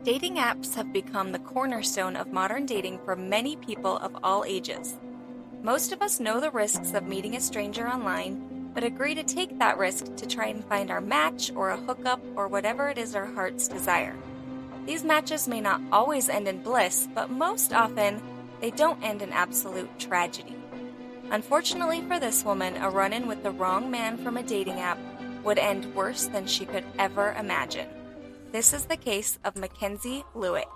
Dating apps have become the cornerstone of modern dating for many people of all ages. Most of us know the risks of meeting a stranger online, but agree to take that risk to try and find our match or a hookup or whatever it is our hearts desire. These matches may not always end in bliss, but most often, they don't end in absolute tragedy. Unfortunately for this woman, a run-in with the wrong man from a dating app would end worse than she could ever imagine. This is the case of Mackenzie Lueck.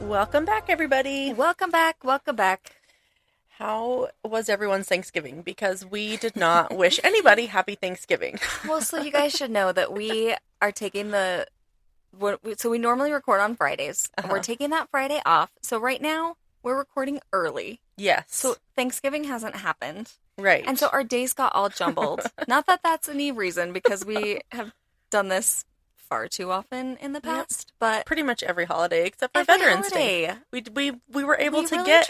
Welcome back, everybody. Welcome back. How was everyone's Thanksgiving? Because we did not wish anybody happy Thanksgiving. Well, so you guys should know that we are taking so we normally record on Fridays. And we're taking that Friday off. So right now, we're recording early. Yes. So Thanksgiving hasn't happened. Right. And so our days got all jumbled. Not that that's any reason, because we have done this far too often in the past, but pretty much every holiday except for Veterans Day. We were able to really get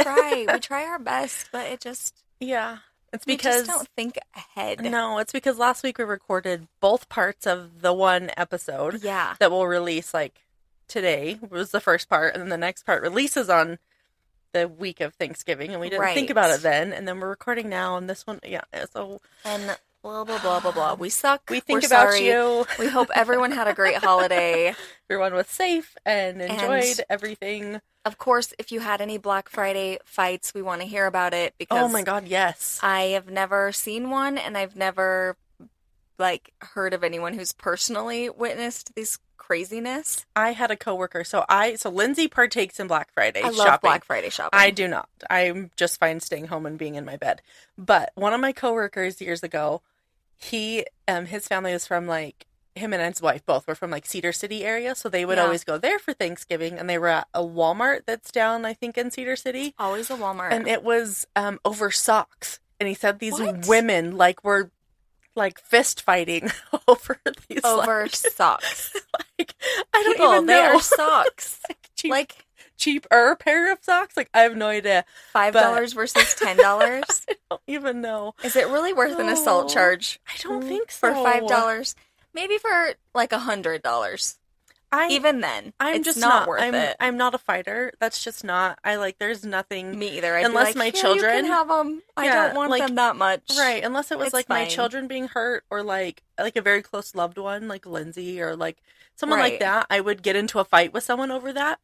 we try our best, but it just it's because we just don't think ahead. No, it's because last week we recorded both parts of the one episode that we'll release like today was the first part, and then the next part releases on the week of Thanksgiving, and we didn't think about it then, and then we're recording now, and this one and blah, blah, blah, blah, blah. We suck. We think about sorry. you. We hope everyone had a great holiday. Everyone was safe and enjoyed everything. Of course, if you had any Black Friday fights, we want to hear about it, because oh my God, yes. I have never seen one, and I've never heard of anyone who's personally witnessed these craziness. I had a coworker. So Lindsay partakes in Black Friday shopping. I love Black Friday shopping. I do not. I'm just fine staying home and being in my bed. But one of my coworkers years ago, his family was from him and his wife both were from Cedar City area, so they would always go there for Thanksgiving, and they were at a Walmart that's down, I think, in Cedar City. Always a Walmart. And it was over socks. And he said these women were fist fighting over these socks. I don't even know. They are socks. Cheaper pair of socks? I have no idea. $5 versus $10? I don't even know. Is it really worth an assault charge? I don't think so. For $5? Maybe for $100. Even then, I'm it's just not worth it. I'm not a fighter. That's just not. there's nothing. Me either. Unless my children. You can have them. I don't want them that much. Right. Unless it was it's my fine. children being hurt, or a very close loved one, like Lindsay, or someone like that. I would get into a fight with someone over that.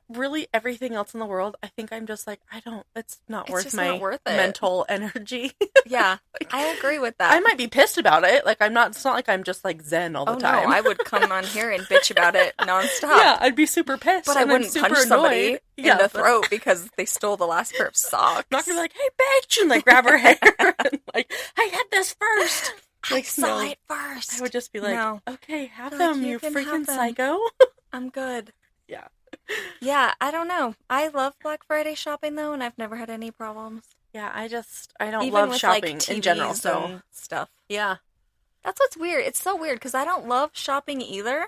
Really, everything else in the world, I think I'm just it's not worth my mental energy. Yeah, I agree with that. I might be pissed about it. It's not like I'm just zen all the time. No, I would come on here and bitch about it nonstop. Yeah, I'd be super pissed. But I wouldn't punch somebody in the throat because they stole the last pair of socks. Not gonna be hey bitch, and grab her hair and I had this first. I saw it first. I would just be okay, have them, you freaking psycho. I'm good. Yeah. Yeah, I don't know. I love Black Friday shopping though, and I've never had any problems. Yeah, I don't even love shopping in general. So stuff. Yeah, that's what's weird. It's so weird because I don't love shopping either,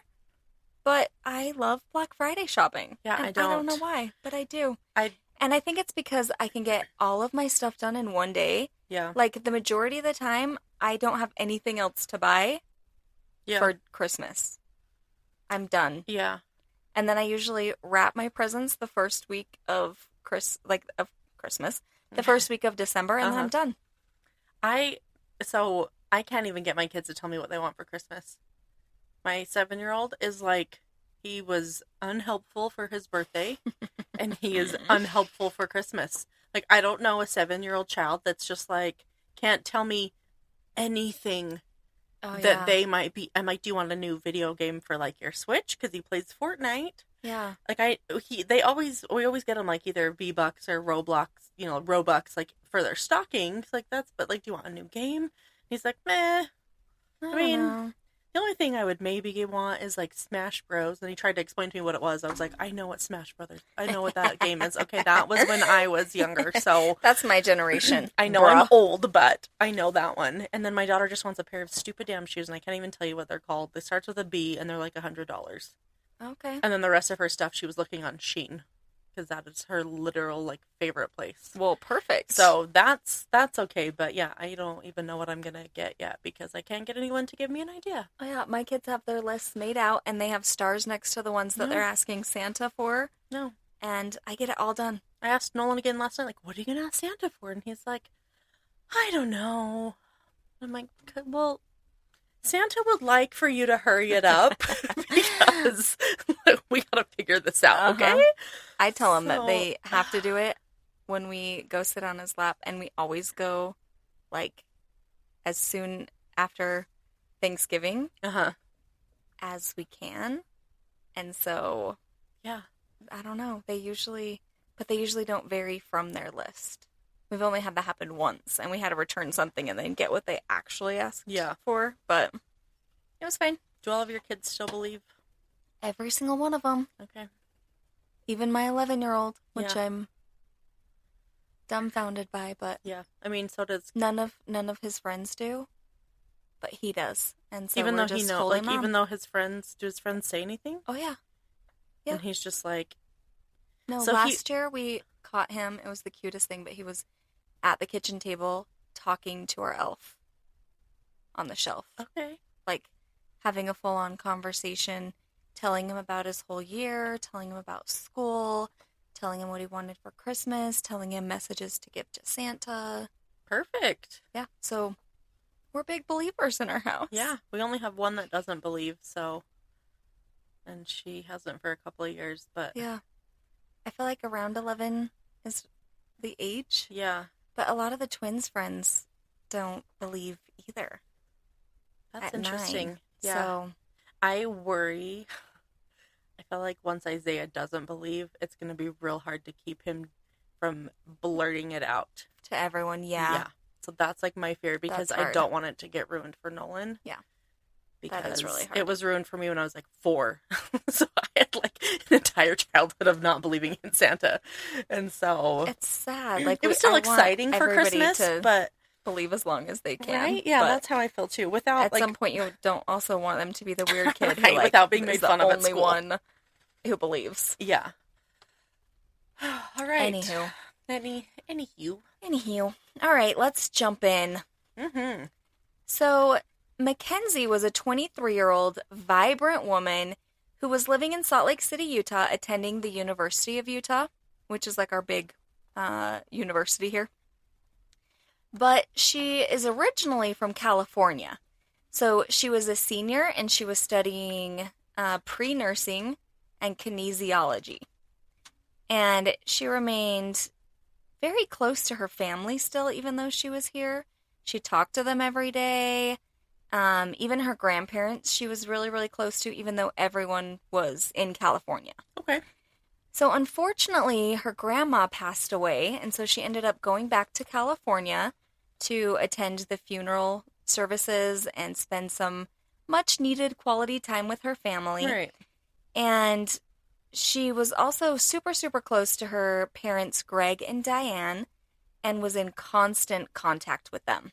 but I love Black Friday shopping. Yeah, and I don't. I don't know why, but I do. And I think it's because I can get all of my stuff done in one day. Yeah. The majority of the time, I don't have anything else to buy for Christmas. I'm done. Yeah. And then I usually wrap my presents the first week of Christmas, the first week of December, and then I'm done. I can't even get my kids to tell me what they want for Christmas. My 7-year-old is he was unhelpful for his birthday, and he is unhelpful for Christmas. I don't know a 7-year-old child that's just can't tell me anything that they might be. I'm do you want a new video game for your Switch? Because he plays Fortnite. Yeah. We always get them either V-Bucks or Roblox, Robux for their stockings. But do you want a new game? He's meh. I mean, the only thing I would maybe want is like Smash Bros. And he tried to explain to me what it was. I was like, I know what Smash Brothers. I know what that game is. Okay, that was when I was younger. So That's my generation. I know I'm old, but I know that one. And then my daughter just wants a pair of stupid damn shoes, and I can't even tell you what they're called. They start with a B, and they're like $100. Okay. And then the rest of her stuff she was looking on Shein, because that is her literal like favorite place. Well, perfect. So that's okay, but yeah, I don't even know what I'm gonna get yet because I can't get anyone to give me an idea. Oh yeah, my kids have their lists made out, and they have stars next to the ones that they're asking Santa for. No. And I get it all done. I asked Nolan again last night, like, what are you gonna ask Santa for? And he's like, I don't know. I'm like, well, Santa would like for you to hurry it up because we gotta figure this out, okay? I tell them that they have to do it when we go sit on his lap, and we always go, like, as soon after Thanksgiving as we can. And so, yeah, I don't know. They usually don't vary from their list. We've only had that happen once, and we had to return something and then get what they actually asked for, but it was fine. Do all of your kids still believe? Every single one of them. Okay. Even my 11-year-old, which I'm dumbfounded by, but yeah, I mean, so does none of his friends do, but he does, and so even we're though he just knows, holding like, on. even though his friends say anything? Oh yeah, yeah. And he's just like, no. So last year we caught him. It was the cutest thing, but he was at the kitchen table talking to our elf on the shelf. Okay, like having a full-on conversation, telling him about his whole year, telling him about school, telling him what he wanted for Christmas, telling him messages to give to Santa. Perfect. Yeah, so we're big believers in our house. Yeah, we only have one that doesn't believe, so, and she hasn't for a couple of years, but yeah, I feel like around 11 is the age. Yeah, but a lot of the twins' friends don't believe either. That's interesting. 9. Yeah. So I worry. I feel like once Isaiah doesn't believe, it's going to be real hard to keep him from blurting it out to everyone. Yeah. So that's like my fear because I don't want it to get ruined for Nolan. Yeah. Because that is really hard. It was ruined for me when I was like 4. So I had like an entire childhood of not believing in Santa. And so it's sad. Like it was still exciting for Christmas, but believe as long as they can. Right? Yeah, that's how I feel too. Without at some point, you don't also want them to be the weird kid right, who, like, without being made fun of at only school. one who believes. Yeah. All right. Anywho. All right, let's jump in. Mm-hmm. So Mackenzie was a 23-year-old vibrant woman who was living in Salt Lake City, Utah, attending the University of Utah, which is like our big university here. But she is originally from California. So she was a senior and she was studying pre-nursing and kinesiology. And she remained very close to her family still, even though she was here. She talked to them every day. Even her grandparents she was really, really close to, even though everyone was in California. Okay. So unfortunately, her grandma passed away, and so she ended up going back to California to attend the funeral services and spend some much-needed quality time with her family. Right. And she was also super, super close to her parents, Greg and Diane, and was in constant contact with them.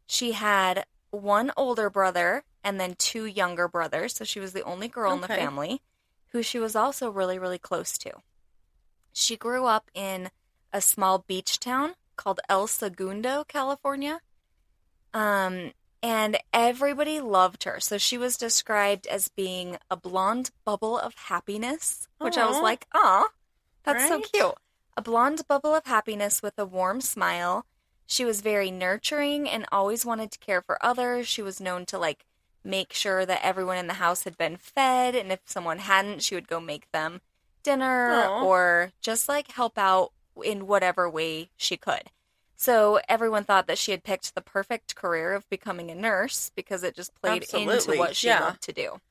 She had one older brother and then 2 younger brothers, so she was the only girl in the family, who she was also really, really close to. She grew up in a small beach town called El Segundo, California, and everybody loved her. So she was described as being a blonde bubble of happiness, which I was like, aw, that's so cute. A blonde bubble of happiness with a warm smile. She was very nurturing and always wanted to care for others. She was known to, like, make sure that everyone in the house had been fed, and if someone hadn't, she would go make them dinner or just, like, help out in whatever way she could. So everyone thought that she had picked the perfect career of becoming a nurse because it just played into what she loved to do.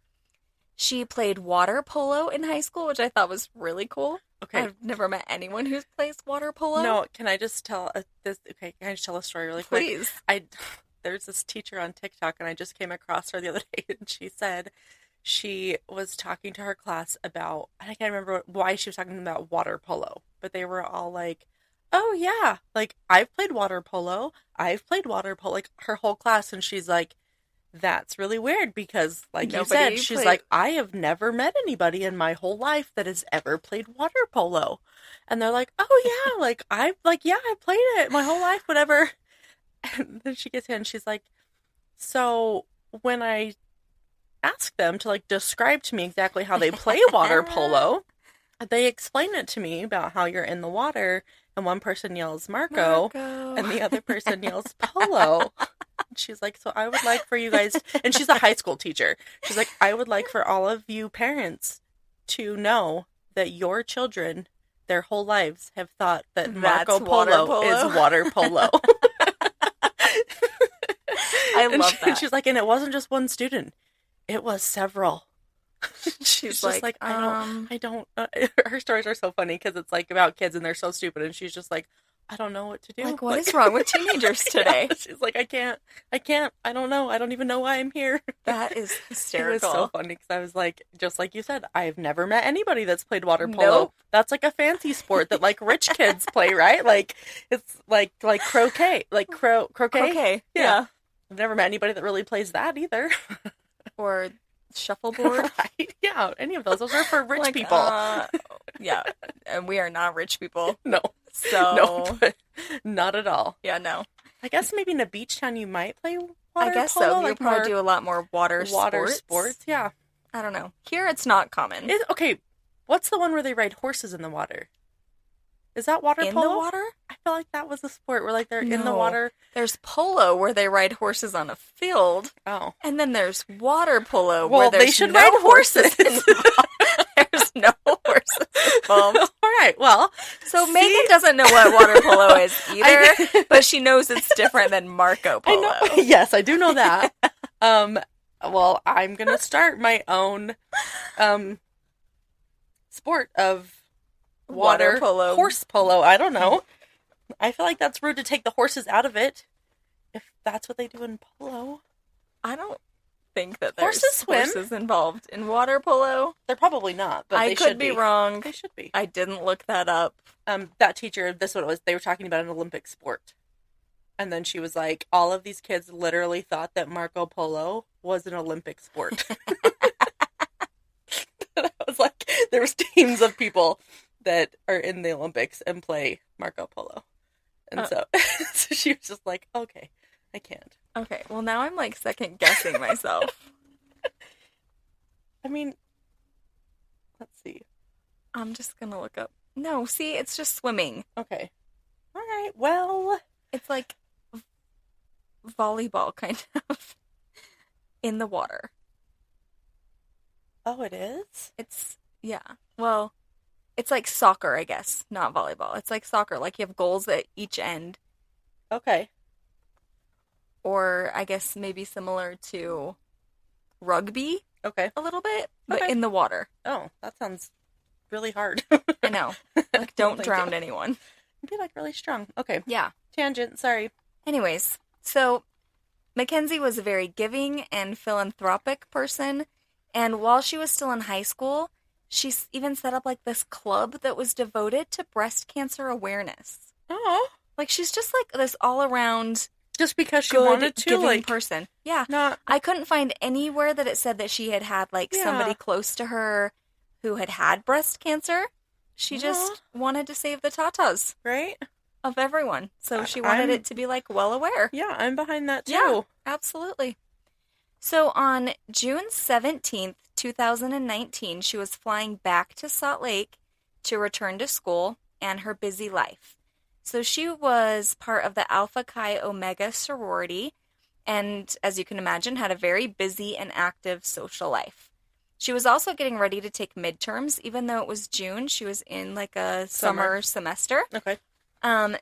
She played water polo in high school, which I thought was really cool. Okay. I've never met anyone who plays water polo. No, can I just tell this? Okay, can I just tell a story really quick? Please. there's this teacher on TikTok, and I just came across her the other day, and she said she was talking to her class about, I can't remember why she was talking about water polo, but they were all like, oh yeah, like, I've played water polo, like, her whole class, and she's like, that's really weird, because, like you said, she's like, I have never met anybody in my whole life that has ever played water polo. And they're like, oh yeah, like, I played it my whole life, whatever. And then she gets in and she's like, so when I ask them to, like, describe to me exactly how they play water polo, they explain it to me about how you're in the water, and one person yells Marco. And the other person yells Polo. She's like, so I would like for you guys, and she's a high school teacher. She's like, I would like for all of you parents to know that your children, their whole lives, have thought that Marco Polo is water polo. I love that. And she's like, and it wasn't just one student. It was several. She's just like, I don't, her stories are so funny because it's like about kids and they're so stupid, and she's just like, I don't know what to do. Like, what is wrong with teenagers today? Yeah, she's like, I can't, I don't know. I don't even know why I'm here. That is hysterical. It was so funny because I was like, just like you said, I've never met anybody that's played water polo. Nope. That's like a fancy sport that, like, rich kids play, right? Like, it's like croquet, like croquet. Croquet, yeah. I've never met anybody that really plays that either. Or shuffleboard. Right? Yeah, any of those. Those are for rich like, people. Yeah, and we are not rich people. No. So. No, but not at all. Yeah, no. I guess maybe in a beach town you might play water I guess polo, so. like, You'll probably do a lot more water sports. Yeah. I don't know. Here it's not common. Okay, what's the one where they ride horses in the water? Is that water polo? In the water? I feel like that was a sport where, like, they're in the water. There's polo where they ride horses on a field. Oh. And then there's water polo well, where there's they should no ride horses. There's no horses involved. All right, well. So Megan doesn't know what water polo is either, but she knows it's different than Marco Polo. I know. Yes, I do know that. Well, I'm going to start my own sport of water polo. Horse polo. I don't know. I feel like that's rude to take the horses out of it, if that's what they do in polo. I don't think that there's horses involved in water polo. They're probably not, but I they could should be wrong. They should be. I didn't look that up. That teacher, this is what it was. They were talking about an Olympic sport. And then she was like, all of these kids literally thought that Marco Polo was an Olympic sport. I was like, there was teams of people that are in the Olympics and play Marco Polo. And so she was just like, okay, I can't. Okay, well now I'm like second guessing myself. I mean, let's see. I'm just gonna look up. No, see, it's just swimming. Okay. All right, well. It's like volleyball, kind of, in the water. Oh, it is? Yeah. Well, it's like soccer, I guess, not volleyball. It's like soccer, like you have goals at each end. Okay. Or I guess maybe similar to rugby. Okay. A little bit, but in the water. Oh, that sounds really hard. I know. Like, don't drown anyone. Be like really strong. Okay. Yeah. Tangent, sorry. Anyways, so Mackenzie was a very giving and philanthropic person, and while she was still in high school, she even set up like this club that was devoted to breast cancer awareness. Oh. Like, she's just like this all around just because she wanted to, giving like, person. Yeah. I couldn't find anywhere that it said that she had like somebody close to her who had breast cancer. She just wanted to save the tatas. Right? Of everyone. So she wanted it to be, like, well aware. Yeah, I'm behind that, too. Yeah, absolutely. So on June 17th, 2019, she was flying back to Salt Lake to return to school and her busy life. So she was part of the Alpha Chi Omega sorority and, as you can imagine, had a very busy and active social life. She was also getting ready to take midterms. Even though it was June, she was in like a summer semester. Okay.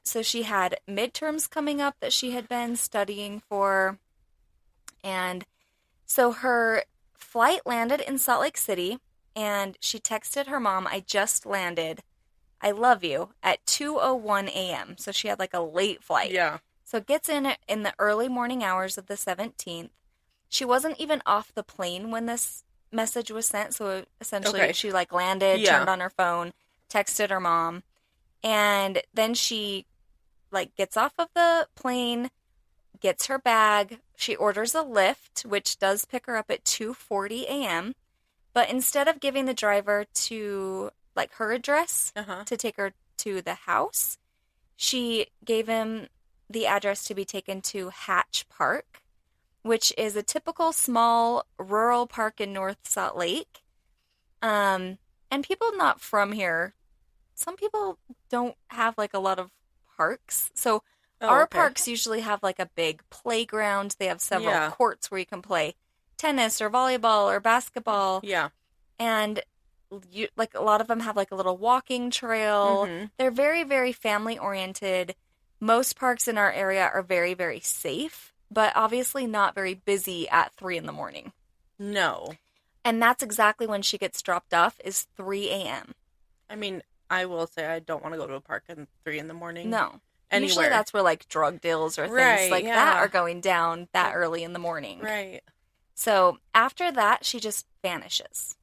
So she had midterms coming up that she had been studying for. And so her flight landed in Salt Lake City, and she texted her mom, I just landed. I love you, at 2:01 a.m. So she had like a late flight. Yeah. So it gets in the early morning hours of the 17th. She wasn't even off the plane when this message was sent. So essentially she like landed, turned on her phone, texted her mom, and then she like gets off of the plane, gets her bag. She orders a Lyft, which does pick her up at 2:40 a.m. But instead of giving the driver to like her address to take her to the house, she gave him the address to be taken to Hatch Park, which is a typical small rural park in North Salt Lake. And people not from here, some people don't have like a lot of parks. So our parks usually have like a big playground. They have several courts where you can play tennis or volleyball or basketball. Yeah. And like a lot of them have like a little walking trail. Mm-hmm. They're very, very family oriented. Most parks in our area are very, very safe, but obviously not very busy at 3 a.m. No. And that's exactly when she gets dropped off, is 3 a.m. I mean, I will say I don't want to go to a park at 3 a.m. No. Anywhere. Usually that's where like drug deals or things like that are going down that early in the morning. Right. So after that, she just vanishes.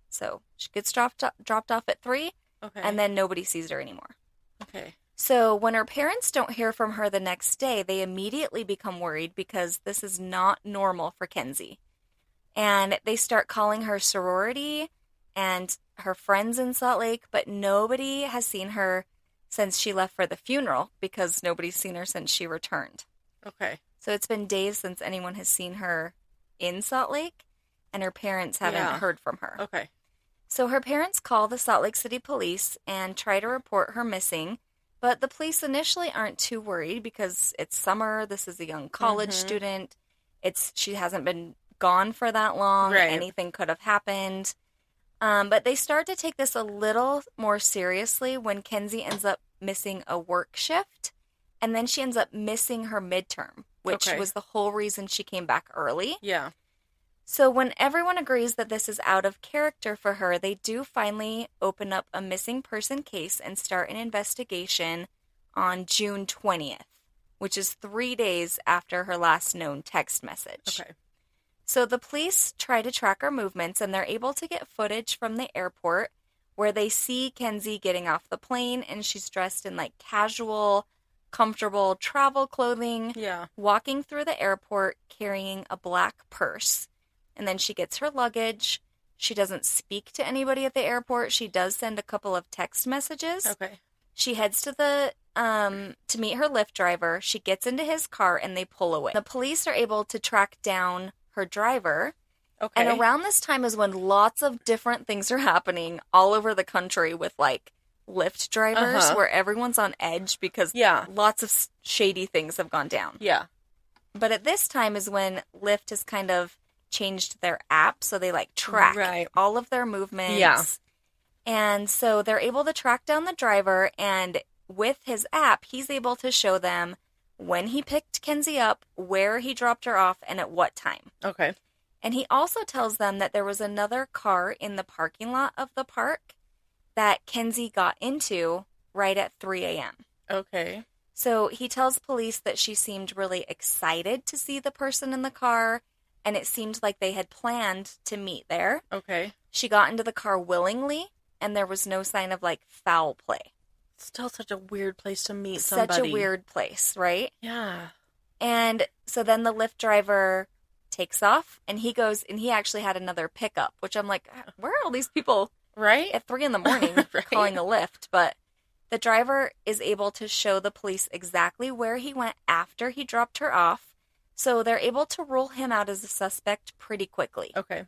So she gets dropped off at 3, and then nobody sees her anymore. Okay. So when her parents don't hear from her the next day, they immediately become worried because this is not normal for Kenzie. And they start calling her sorority and her friends in Salt Lake, but nobody has seen her since she left for the funeral because nobody's seen her since she returned. Okay. So it's been days since anyone has seen her in Salt Lake, and her parents haven't heard from her. Okay. So her parents call the Salt Lake City police and try to report her missing, but the police initially aren't too worried because it's summer. This is a young college student. She hasn't been gone for that long. Right. Anything could have happened. But they start to take this a little more seriously when Kenzie ends up missing a work shift, and then she ends up missing her midterm, which was the whole reason she came back early. Yeah. So when everyone agrees that this is out of character for her, they do finally open up a missing person case and start an investigation on June 20th, which is 3 days after her last known text message. Okay. So the police try to track her movements, and they're able to get footage from the airport where they see Kenzie getting off the plane, and she's dressed in like casual, comfortable travel clothing, walking through the airport carrying a black purse. And then she gets her luggage. She doesn't speak to anybody at the airport. She does send a couple of text messages. Okay. She heads to to meet her Lyft driver. She gets into his car and they pull away. The police are able to track down her driver. Okay. And around this time is when lots of different things are happening all over the country with like Lyft drivers where everyone's on edge because lots of shady things have gone down. Yeah. But at this time is when Lyft has kind of changed their app, so they like track all of their movements. Yeah. And so they're able to track down the driver, and with his app, he's able to show them when he picked Kenzie up, where he dropped her off, and at what time. Okay. And he also tells them that there was another car in the parking lot of the park that Kenzie got into right at 3 a.m. Okay. So he tells police that she seemed really excited to see the person in the car, and it seemed like they had planned to meet there. Okay. She got into the car willingly, and there was no sign of, like, foul play. Still such a weird place to meet somebody. Such a weird place, right? Yeah. And so then the Lyft driver takes off, and he goes, and he actually had another pickup, which I'm like, where are all these people at 3 a.m. calling a Lyft? But the driver is able to show the police exactly where he went after he dropped her off. So they're able to rule him out as a suspect pretty quickly. Okay.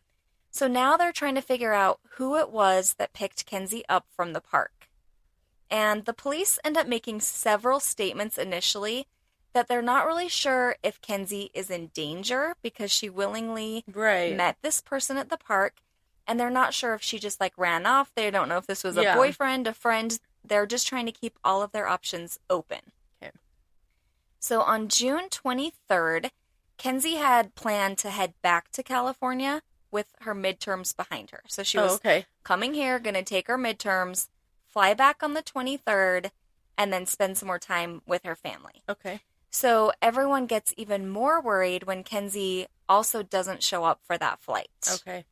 So now they're trying to figure out who it was that picked Kenzie up from the park. And the police end up making several statements initially that they're not really sure if Kenzie is in danger because she willingly met this person at the park. And they're not sure if she just like ran off. They don't know if this was a boyfriend, a friend. They're just trying to keep all of their options open. Okay. So on June 23rd, Kenzie had planned to head back to California with her midterms behind her. So she was coming here, going to take her midterms, fly back on the 23rd, and then spend some more time with her family. Okay. So everyone gets even more worried when Kenzie also doesn't show up for that flight. Okay.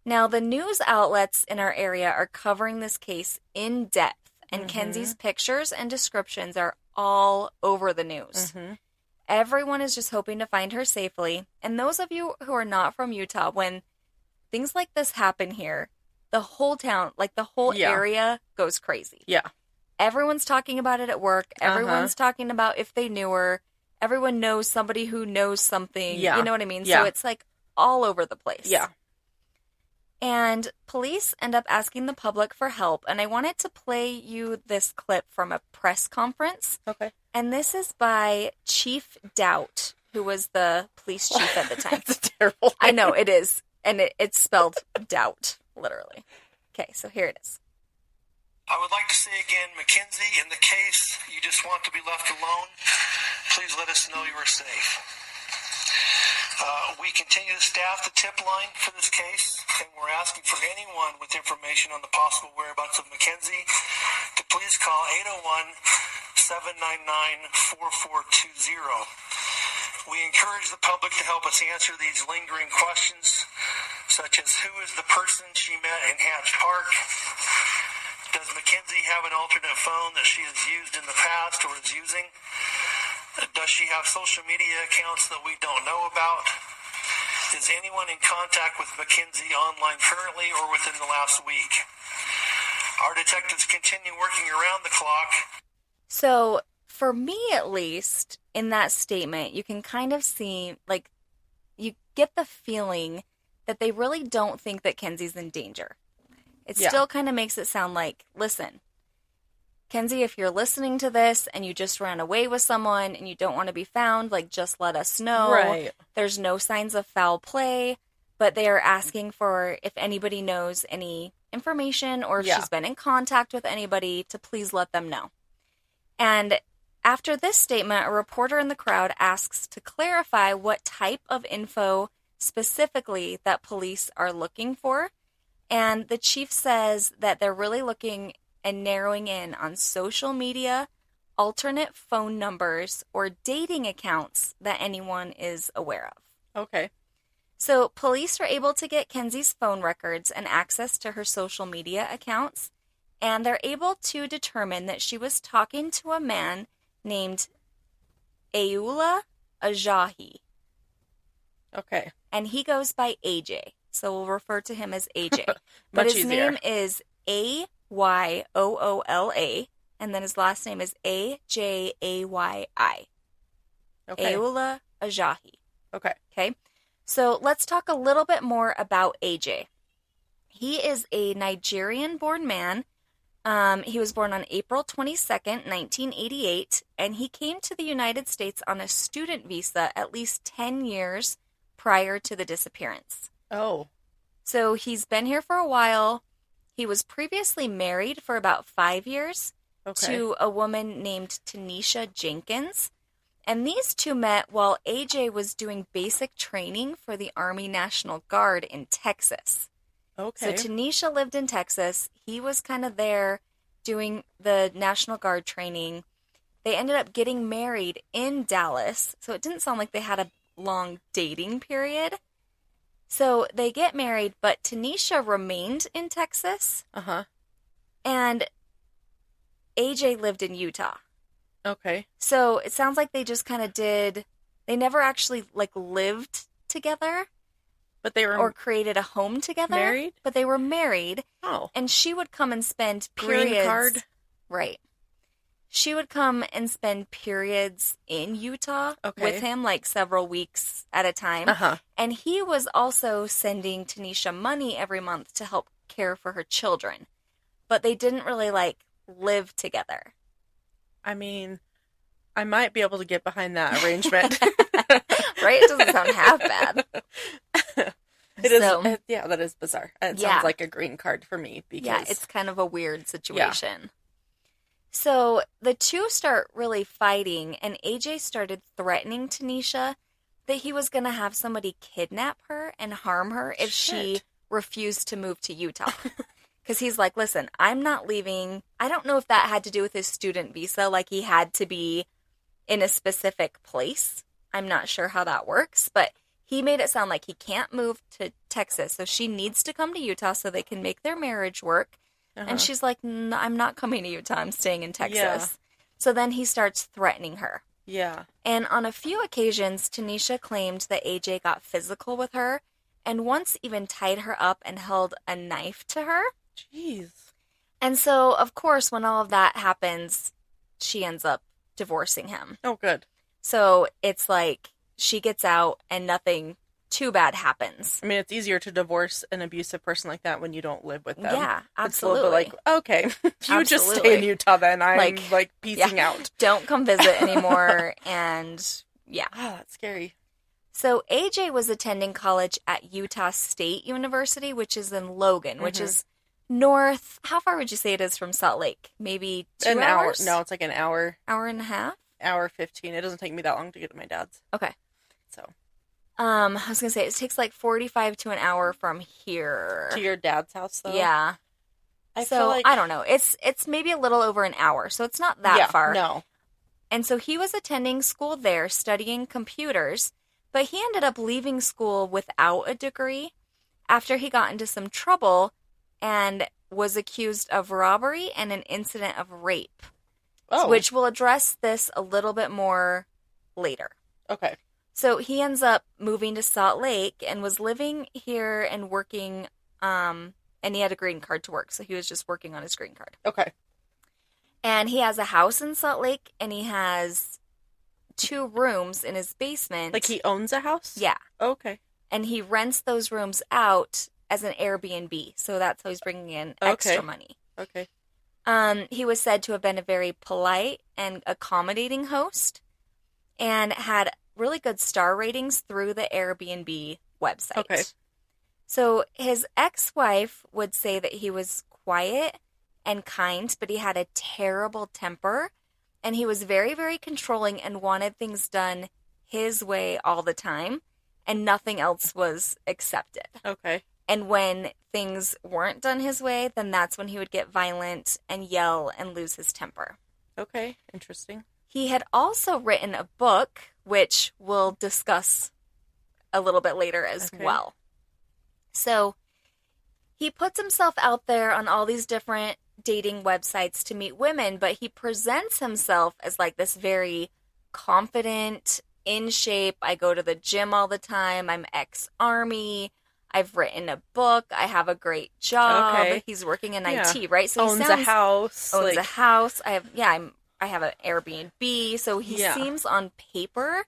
Now, the news outlets in our area are covering this case in depth, and Kenzie's pictures and descriptions are all over the news. Everyone is just hoping to find her safely. And those of you who are not from Utah, when things like this happen here, the whole town, like the whole area goes crazy. Yeah. Everyone's talking about it at work. Everyone's talking about if they knew her. Everyone knows somebody who knows something. Yeah. You know what I mean? Yeah. So it's like all over the place. Yeah. And police end up asking the public for help. And I wanted to play you this clip from a press conference. Okay. And this is by Chief Doubt, who was the police chief at the time. That's a terrible name. I know, it is. And it's spelled doubt, literally. Okay, so here it is. I would like to say again, Mackenzie, in the case you just want to be left alone, please let us know you are safe. We continue to staff the tip line for this case, and we're asking for anyone with information on the possible whereabouts of Mackenzie to please call 801-799-4420. We encourage the public to help us answer these lingering questions, such as who is the person she met in Hatch Park? Does Mackenzie have an alternate phone that she has used in the past or is using? Does she have social media accounts that we don't know about? Is anyone in contact with Mackenzie online currently or within the last week? Our detectives continue working around the clock. So, for me at least, in that statement, you can kind of see, like, you get the feeling that they really don't think that Kenzie's in danger. It still kind of makes it sound like, listen, Kenzie, if you're listening to this and you just ran away with someone and you don't want to be found, like, just let us know. Right. There's no signs of foul play, but they are asking for if anybody knows any information or if she's been in contact with anybody to please let them know. And after this statement, a reporter in the crowd asks to clarify what type of info specifically that police are looking for. And the chief says that they're really looking and narrowing in on social media, alternate phone numbers, or dating accounts that anyone is aware of. Okay. So police were able to get Kenzie's phone records and access to her social media accounts, and they're able to determine that she was talking to a man named Ayula Ajahi. Okay. And he goes by AJ, so we'll refer to him as AJ. But Much his easier. name is Ayoola, and then his last name is Ajayyi. Okay. Ayula Ajahi. Okay. Okay, so let's talk a little bit more about AJ. He is a Nigerian-born man. He was born on April 22nd, 1988, and he came to the United States on a student visa at least 10 years prior to the disappearance. Oh. So he's been here for a while. He was previously married for about 5 years to a woman named Tanisha Jenkins. And these two met while AJ was doing basic training for the Army National Guard in Texas. Okay. So Tanisha lived in Texas. He was kind of there doing the National Guard training. They ended up getting married in Dallas. So it didn't sound like they had a long dating period. So they get married, but Tanisha remained in Texas. Uh-huh. And AJ lived in Utah. Okay. So it sounds like they just kind of they never actually, like, lived together. But they were Or created a home together. married? But they were married. Oh. And she would come and spend periods. Green card? Right. She would come and spend periods in Utah with him, like several weeks at a time. Uh-huh. And he was also sending Tanisha money every month to help care for her children. But they didn't really, like, live together. I mean, I might be able to get behind that arrangement. Right? It doesn't sound half bad. It is. Yeah, that is bizarre. It Yeah. sounds like a green card for me because Yeah, it's kind of a weird situation. So the two start really fighting, and AJ started threatening Tanisha that he was going to have somebody kidnap her and harm her if she refused to move to Utah. Because he's like, listen, I'm not leaving. I don't know if that had to do with his student visa, like he had to be in a specific place. I'm not sure how that works, but he made it sound like he can't move to Texas, so she needs to come to Utah so they can make their marriage work. And she's like, I'm not coming to Utah. I'm staying in Texas. Yeah. So then he starts threatening her. Yeah. And on a few occasions, Tanisha claimed that AJ got physical with her and once even tied her up and held a knife to her. Jeez. And so, of course, when all of that happens, she ends up divorcing him. Oh, good. So it's like she gets out and nothing too bad happens. I mean, it's easier to divorce an abusive person like that when you don't live with them. Yeah, absolutely. It's a little bit like, okay, you just stay in Utah then. I'm like peacing out. Don't come visit anymore. And yeah. Oh, that's scary. So AJ was attending college at Utah State University, which is in Logan, which is north. How far would you say it is from Salt Lake? Maybe 2 hours? No, it's like an hour. Hour and a half? Hour 15. It doesn't take me that long to get to my dad's. Okay. So. I was going to say, it takes like 45 to an hour from here. To your dad's house, though? Yeah. I feel like... I don't know. It's maybe a little over an hour, so it's not that far. No. And so he was attending school there, studying computers, but he ended up leaving school without a degree after he got into some trouble and was accused of robbery and an incident of rape. Oh. Which we'll address this a little bit more later. Okay. So he ends up moving to Salt Lake and was living here and working, and he had a green card to work, so he was just working on his green card. Okay. And he has a house in Salt Lake, and he has 2 rooms in his basement. Like he owns a house? Yeah. Okay. And he rents those rooms out as an Airbnb, so that's how he's bringing in extra money. Okay. He was said to have been a very polite and accommodating host and had really good star ratings through the Airbnb website. Okay. So his ex-wife would say that he was quiet and kind, but he had a terrible temper, and he was very, very controlling and wanted things done his way all the time, and nothing else was accepted. Okay. And when things weren't done his way, then that's when he would get violent and yell and lose his temper. Okay. Interesting. He had also written a book, which we'll discuss a little bit later as well. So he puts himself out there on all these different dating websites to meet women, but he presents himself as like this very confident, in shape. I go to the gym all the time. I'm ex-Army. I've written a book. I have a great job. Okay. He's working in IT, right? So owns a house. Owns a house. I have an Airbnb. So he seems on paper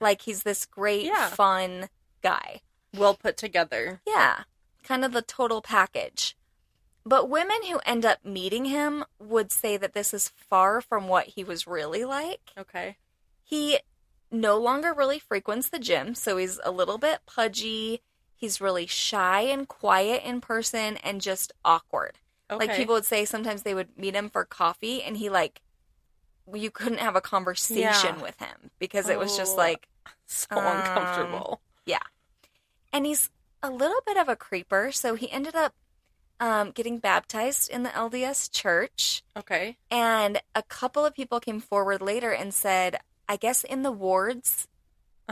like he's this great, fun guy. Well put together. Yeah. Kind of the total package. But women who end up meeting him would say that this is far from what he was really like. Okay. He no longer really frequents the gym, so he's a little bit pudgy. He's really shy and quiet in person and just awkward. Okay. Like, people would say sometimes they would meet him for coffee, and he, like, you couldn't have a conversation with him because it was just, like... So uncomfortable. Yeah. And he's a little bit of a creeper, so he ended up getting baptized in the LDS church. Okay. And a couple of people came forward later and said, I guess in the wards,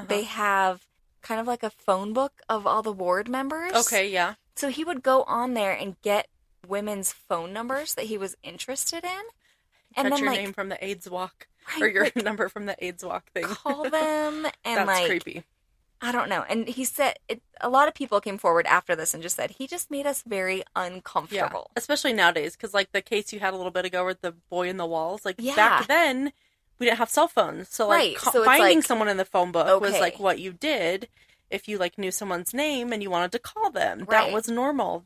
they have kind of like a phone book of all the ward members. Okay, yeah. So he would go on there and get women's phone numbers that he was interested in. And Cut then, your like, name from the AIDS walk. right, Or your like, number from the AIDS walk thing. Call them and That's creepy. I don't know. And he said, a lot of people came forward after this and just said, he just made us very uncomfortable. Yeah, especially nowadays, because, like, the case you had a little bit ago with the boy in the walls, like, back then, we didn't have cell phones. So, like, so finding like, someone in the phone book was, okay. like, what you did if you, like, knew someone's name and you wanted to call them. Right. That was normal.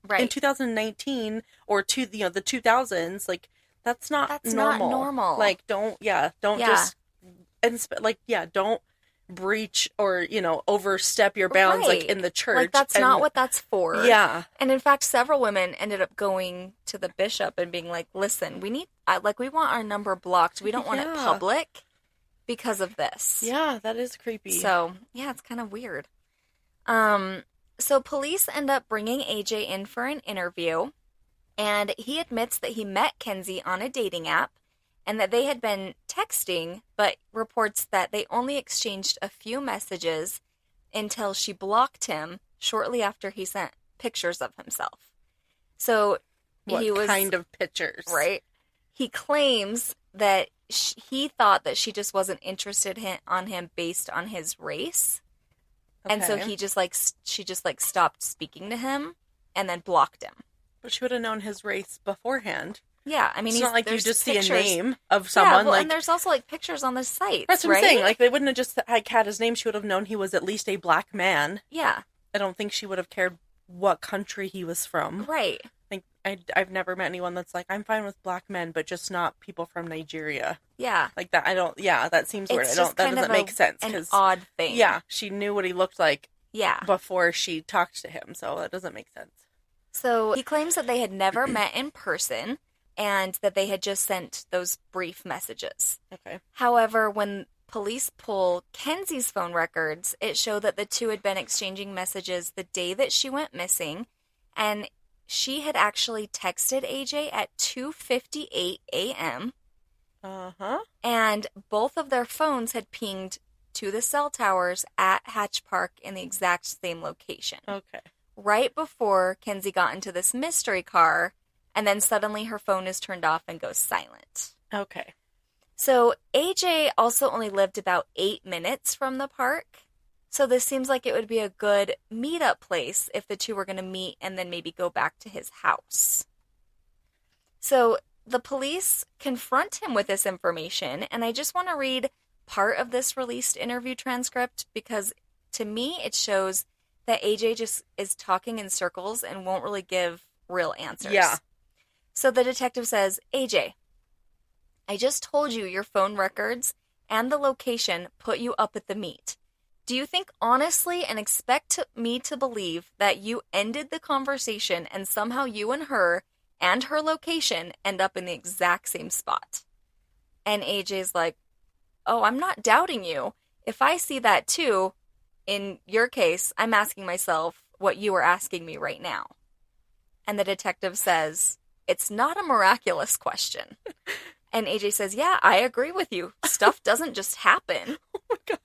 Right. In 2019, or, the 2000s, like, that's not normal. Not normal. Like, don't just, don't breach or, overstep your bounds, like, in the church. Like, that's not what that's for. Yeah. And in fact, several women ended up going to the bishop and being like, listen, we want our number blocked. We don't want it public because of this. Yeah, that is creepy. So, yeah, it's kind of weird. So police end up bringing AJ in for an interview, and he admits that he met Kenzie on a dating app and that they had been texting, but reports that they only exchanged a few messages until she blocked him shortly after he sent pictures of himself. So What kind of pictures? Right. He claims that he thought that she just wasn't interested on him based on his race. Okay. And so she just stopped speaking to him and then blocked him. But she would have known his race beforehand. Yeah, I mean, it's not like you just see a name of Yeah, someone. well, and there's also pictures on the site. That's what I'm saying. Like, they wouldn't have just had his name. She would have known he was at least a black man. Yeah. I don't think she would have cared what country he was from. Right. Like, I've never met anyone that's like, I'm fine with black men, but just not people from Nigeria. Yeah. Like that. That seems weird. That doesn't make sense. An odd thing. Yeah. She knew what he looked like. Yeah. Before she talked to him, so that doesn't make sense. So he claims that they had never met in person and that they had just sent those brief messages. Okay. However, when police pull Kenzie's phone records, it showed that the two had been exchanging messages the day that she went missing, and she had actually texted AJ at 2:58 a.m. Uh-huh. And both of their phones had pinged to the cell towers at Hatch Park in the exact same location. Okay. Right before Kenzie got into this mystery car, and then suddenly her phone is turned off and goes silent. Okay. So AJ also only lived about 8 minutes from the park, so this seems like it would be a good meetup place if the two were going to meet and then maybe go back to his house. So the police confront him with this information, and I just want to read part of this released interview transcript because to me it shows that AJ just is talking in circles and won't really give real answers. Yeah. So the detective says, AJ, I just told you your phone records and the location put you up at the meet. Do you think honestly and expect me to believe that you ended the conversation and somehow you and her location end up in the exact same spot? And AJ's like, oh, I'm not doubting you. If I see that too, in your case, I'm asking myself what you are asking me right now. And the detective says, it's not a miraculous question. And AJ says, yeah, I agree with you. Stuff doesn't just happen. Oh my God.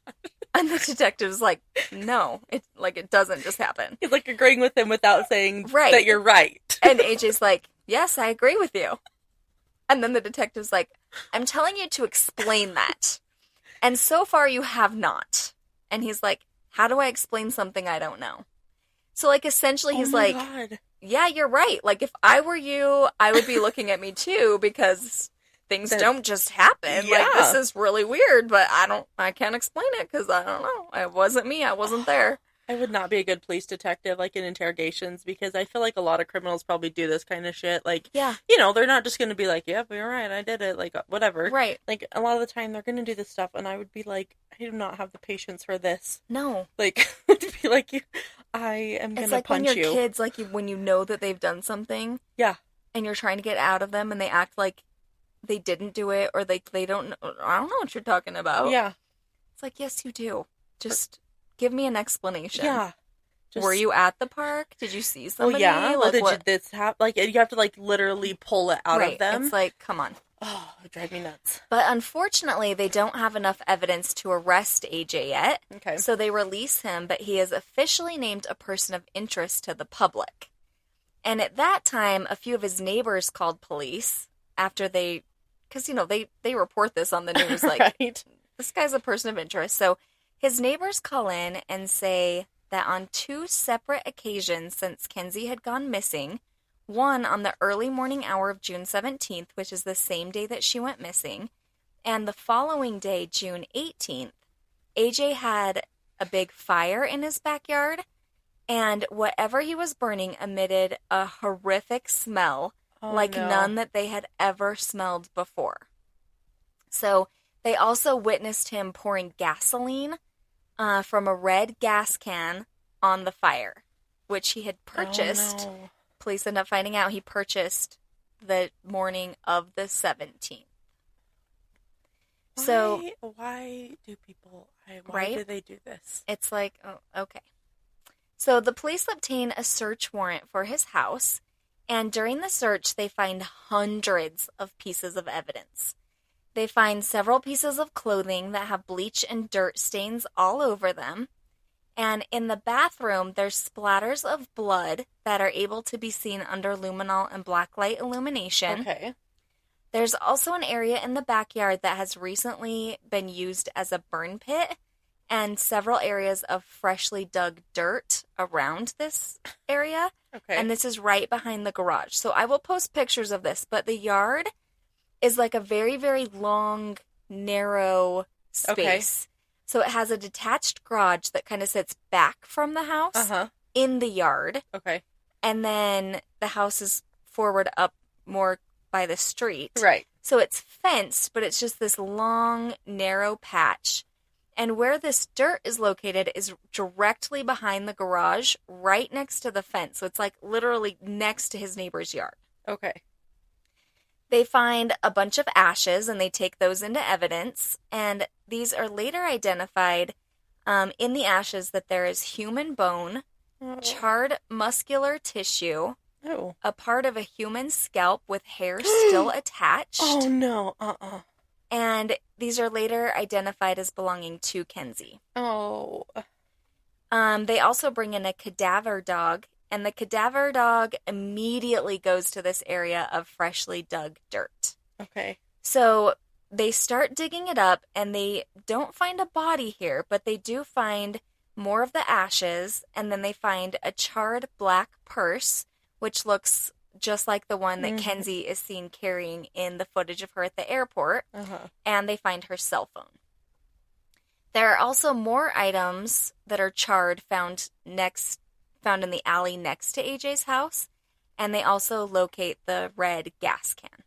And the detective's like, no, it doesn't just happen. He's like agreeing with him without saying that you're right. And AJ's like, yes, I agree with you. And then the detective's like, I'm telling you to explain that. And so far you have not. And he's like, how do I explain something I don't know? So essentially he's like, God. Yeah, you're right. If I were you, I would be looking at me too because things don't just happen. Yeah. This is really weird, but I can't explain it because I don't know. It wasn't me. I wasn't there. I would not be a good police detective, in interrogations, because I feel like a lot of criminals probably do this kind of shit. Yeah. They're not just going to be like, yep, you're right, I did it, whatever. Right. A lot of the time, they're going to do this stuff, and I would be like, I do not have the patience for this. No. I'd be like, I am going to punch you. It's when your kids, when you know that they've done something. Yeah. And you're trying to get out of them, and they act like they didn't do it, or they don't know. I don't know what you're talking about. Yeah. It's like, yes, you do. Just give me an explanation. Yeah. Were you at the park? Did you see somebody? Oh, yeah. Well, did this happen? You have to, literally pull it out of them. It's like, come on. Oh, it drives me nuts. But unfortunately, they don't have enough evidence to arrest AJ yet. Okay. So they release him, but he is officially named a person of interest to the public. And at that time, a few of his neighbors called police after they report this on the news, right. This guy's a person of interest. So his neighbors call in and say that on 2 separate occasions since Kenzie had gone missing, one on the early morning hour of June 17th, which is the same day that she went missing, and the following day, June 18th, AJ had a big fire in his backyard, and whatever he was burning emitted a horrific smell none that they had ever smelled before. So they also witnessed him pouring gasoline from a red gas can on the fire, which he had purchased. Oh, no. Police end up finding out he purchased the morning of the 17th. Why do people... Why do they do this? It's like, oh, okay. So the police obtain a search warrant for his house, and during the search, they find hundreds of pieces of evidence. They find several pieces of clothing that have bleach and dirt stains all over them. And in the bathroom, there's splatters of blood that are able to be seen under luminol and blacklight illumination. Okay. There's also an area in the backyard that has recently been used as a burn pit, and several areas of freshly dug dirt around this area. Okay. And this is right behind the garage. So I will post pictures of this, but the yard is like a very, very long, narrow space. Okay. So it has a detached garage that kind of sits back from the house in the yard. Okay. And then the house is forward up more by the street. Right. So it's fenced, but it's just this long, narrow patch. And where this dirt is located is directly behind the garage, right next to the fence. So it's like literally next to his neighbor's yard. Okay. They find a bunch of ashes and they take those into evidence. And these are later identified in the ashes that there is human bone, charred muscular tissue, a part of a human scalp with hair still attached. Oh, no. And these are later identified as belonging to Kenzie. Oh. They also bring in a cadaver dog, and the cadaver dog immediately goes to this area of freshly dug dirt. Okay. So they start digging it up, and they don't find a body here, but they do find more of the ashes, and then they find a charred black purse, which looks just like the one that Kenzie is seen carrying in the footage of her at the airport, and they find her cell phone. There are also more items that are charred found in the alley next to AJ's house, and they also locate the red gas can.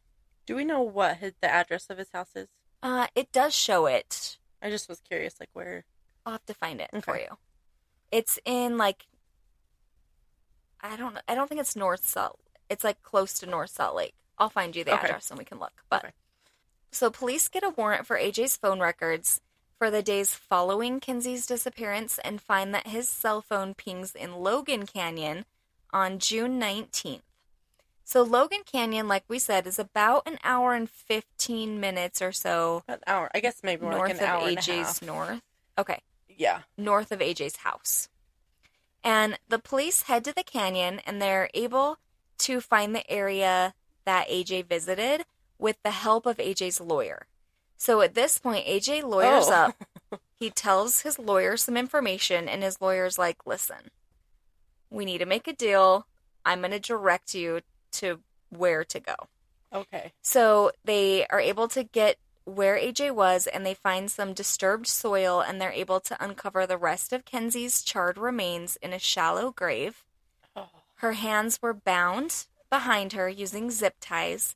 Do we know what the address of his house is? It does show it. I just was curious, like, where... I'll have to find it for you. It's in, like... I don't think it's North Salt. It's, like, close to North Salt Lake. I'll find you the address and we can look. But So police get a warrant for AJ's phone records for the days following Kenzie's disappearance and find that his cell phone pings in Logan Canyon on June 19th. So Logan Canyon, like we said, is about an hour and 15 minutes or so. An hour. I guess maybe more like an hour and a half. North of AJ's north. Okay. Yeah. North of AJ's house. And the police head to the canyon, and they're able to find the area that AJ visited with the help of AJ's lawyer. So at this point, AJ lawyers up. He tells his lawyer some information, and his lawyer's like, listen, we need to make a deal. I'm going to direct you to where to go. Okay. So they are able to get where AJ was, and they find some disturbed soil, and they're able to uncover the rest of Kenzie's charred remains in a shallow grave. Her hands were bound behind her using zip ties,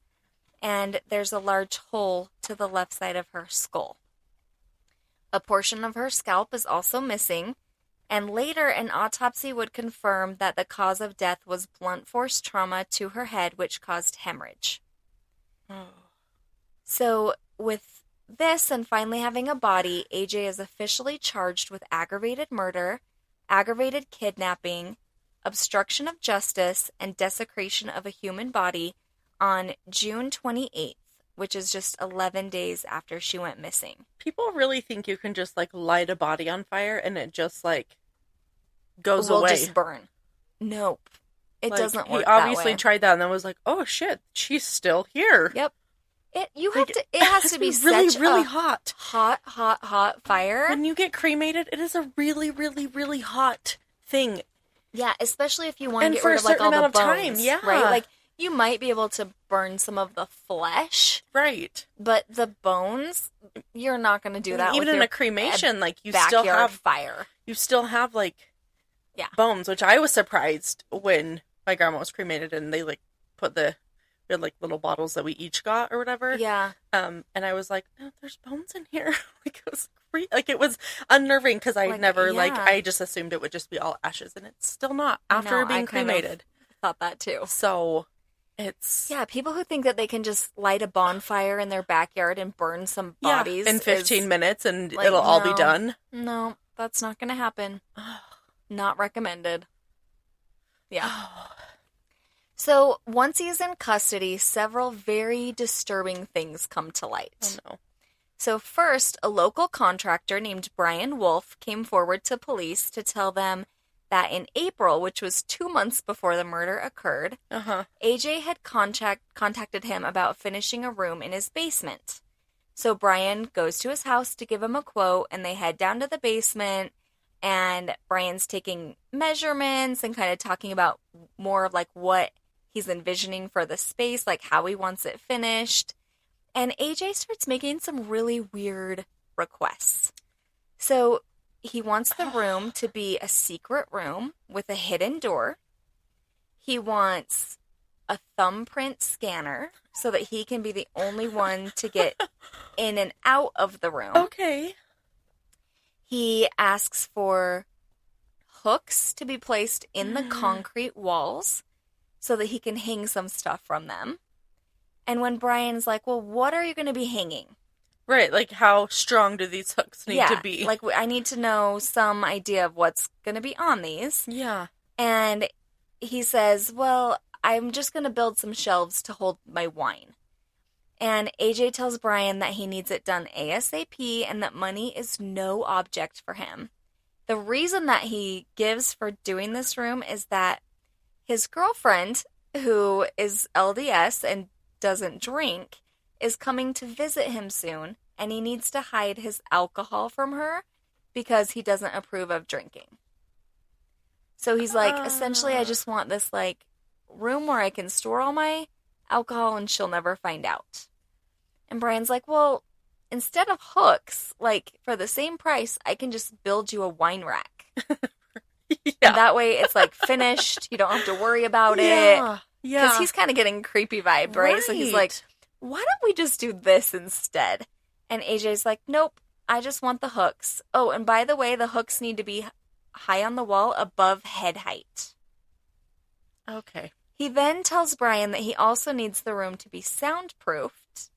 and there's a large hole to the left side of her skull. A portion of her scalp is also missing, and later an autopsy would confirm that the cause of death was blunt force trauma to her head, which caused hemorrhage. So with this and finally having a body, AJ is officially charged with aggravated murder, aggravated kidnapping, obstruction of justice, and desecration of a human body on June 28th, which is just 11 days after she went missing. People really think you can just, like, light a body on fire and it just, like, goes away. Just burn. Nope. It doesn't work He obviously that way. tried that and then was like, oh, shit, she's still here. Yep. It has to be really, such really a hot fire. When you get cremated, it is a really, really, really hot thing. Yeah, especially if you want to And get for rid a of like all certain the amount of bones, time, yeah. right? Like you might be able to burn some of the flesh, right? But the bones, you're not going to do that. Even with in your a cremation, like you backyard still have fire. You still have like bones, which I was surprised when my grandma was cremated and they like put we had like little bottles that we each got or whatever. Yeah. And I was like, oh, there's bones in here. Like it was it was unnerving because I never I just assumed it would just be all ashes, and it's still not after being cremated. Thought that too. So it's people who think that they can just light a bonfire in their backyard and burn some bodies in 15 minutes and it'll all be done. No, that's not going to happen. Not recommended. Yeah. So once he's in custody, several very disturbing things come to light. Oh, no. So first, a local contractor named Brian Wolf came forward to police to tell them that in April, which was 2 months before the murder occurred, AJ had contacted him about finishing a room in his basement. So Brian goes to his house to give him a quote, and they head down to the basement, and Brian's taking measurements and kind of talking about more of like what he's envisioning for the space, like how he wants it finished. And AJ starts making some really weird requests. So he wants the room to be a secret room with a hidden door. He wants a thumbprint scanner so that he can be the only one to get in and out of the room. Okay. He asks for hooks to be placed in the concrete walls so that he can hang some stuff from them. And when Brian's like, well, what are you going to be hanging? Right, like how strong do these hooks need to be? Like I need to know some idea of what's going to be on these. Yeah. And he says, well, I'm just going to build some shelves to hold my wine. And AJ tells Brian that he needs it done ASAP and that money is no object for him. The reason that he gives for doing this room is that his girlfriend, who is LDS and doesn't drink, is coming to visit him soon, and he needs to hide his alcohol from her because he doesn't approve of drinking. So he's like, essentially, I just want this, like, room where I can store all my alcohol and she'll never find out. And Brian's like, well, instead of hooks, like, for the same price, I can just build you a wine rack. Yeah. And that way it's, like, finished. You don't have to worry about it. Yeah. Because he's kind of getting creepy vibe, right? So he's like, why don't we just do this instead? And AJ's like, nope, I just want the hooks. Oh, and by the way, the hooks need to be high on the wall above head height. Okay. He then tells Brian that he also needs the room to be soundproofed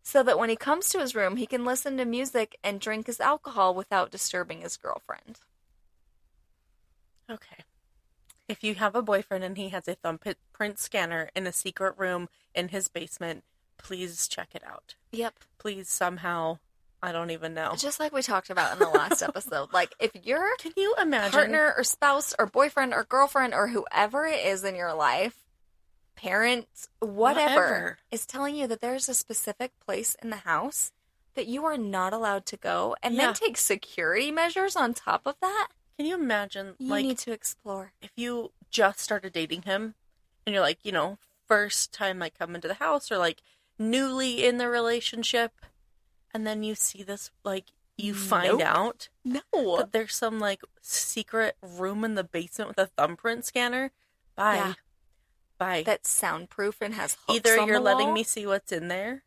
so that when he comes to his room, he can listen to music and drink his alcohol without disturbing his girlfriend. Okay. If you have a boyfriend and he has a thumbprint scanner in a secret room in his basement, please check it out. Yep. Please somehow, I don't even know. Just like we talked about in the last episode. Like, if your Can you imagine? partner or spouse or boyfriend or girlfriend or whoever it is in your life, parents, whatever, is telling you that there's a specific place in the house that you are not allowed to go, and then take security measures on top of that, Can you imagine, you like, need to explore. if you just started dating him and you're like, you know, first time like come into the house or like newly in the relationship, and then you see this, like, you find out that there's some like secret room in the basement with a thumbprint scanner. Bye. Yeah. Bye. That's soundproof and has hooks Either on you're the letting wall. me see what's in there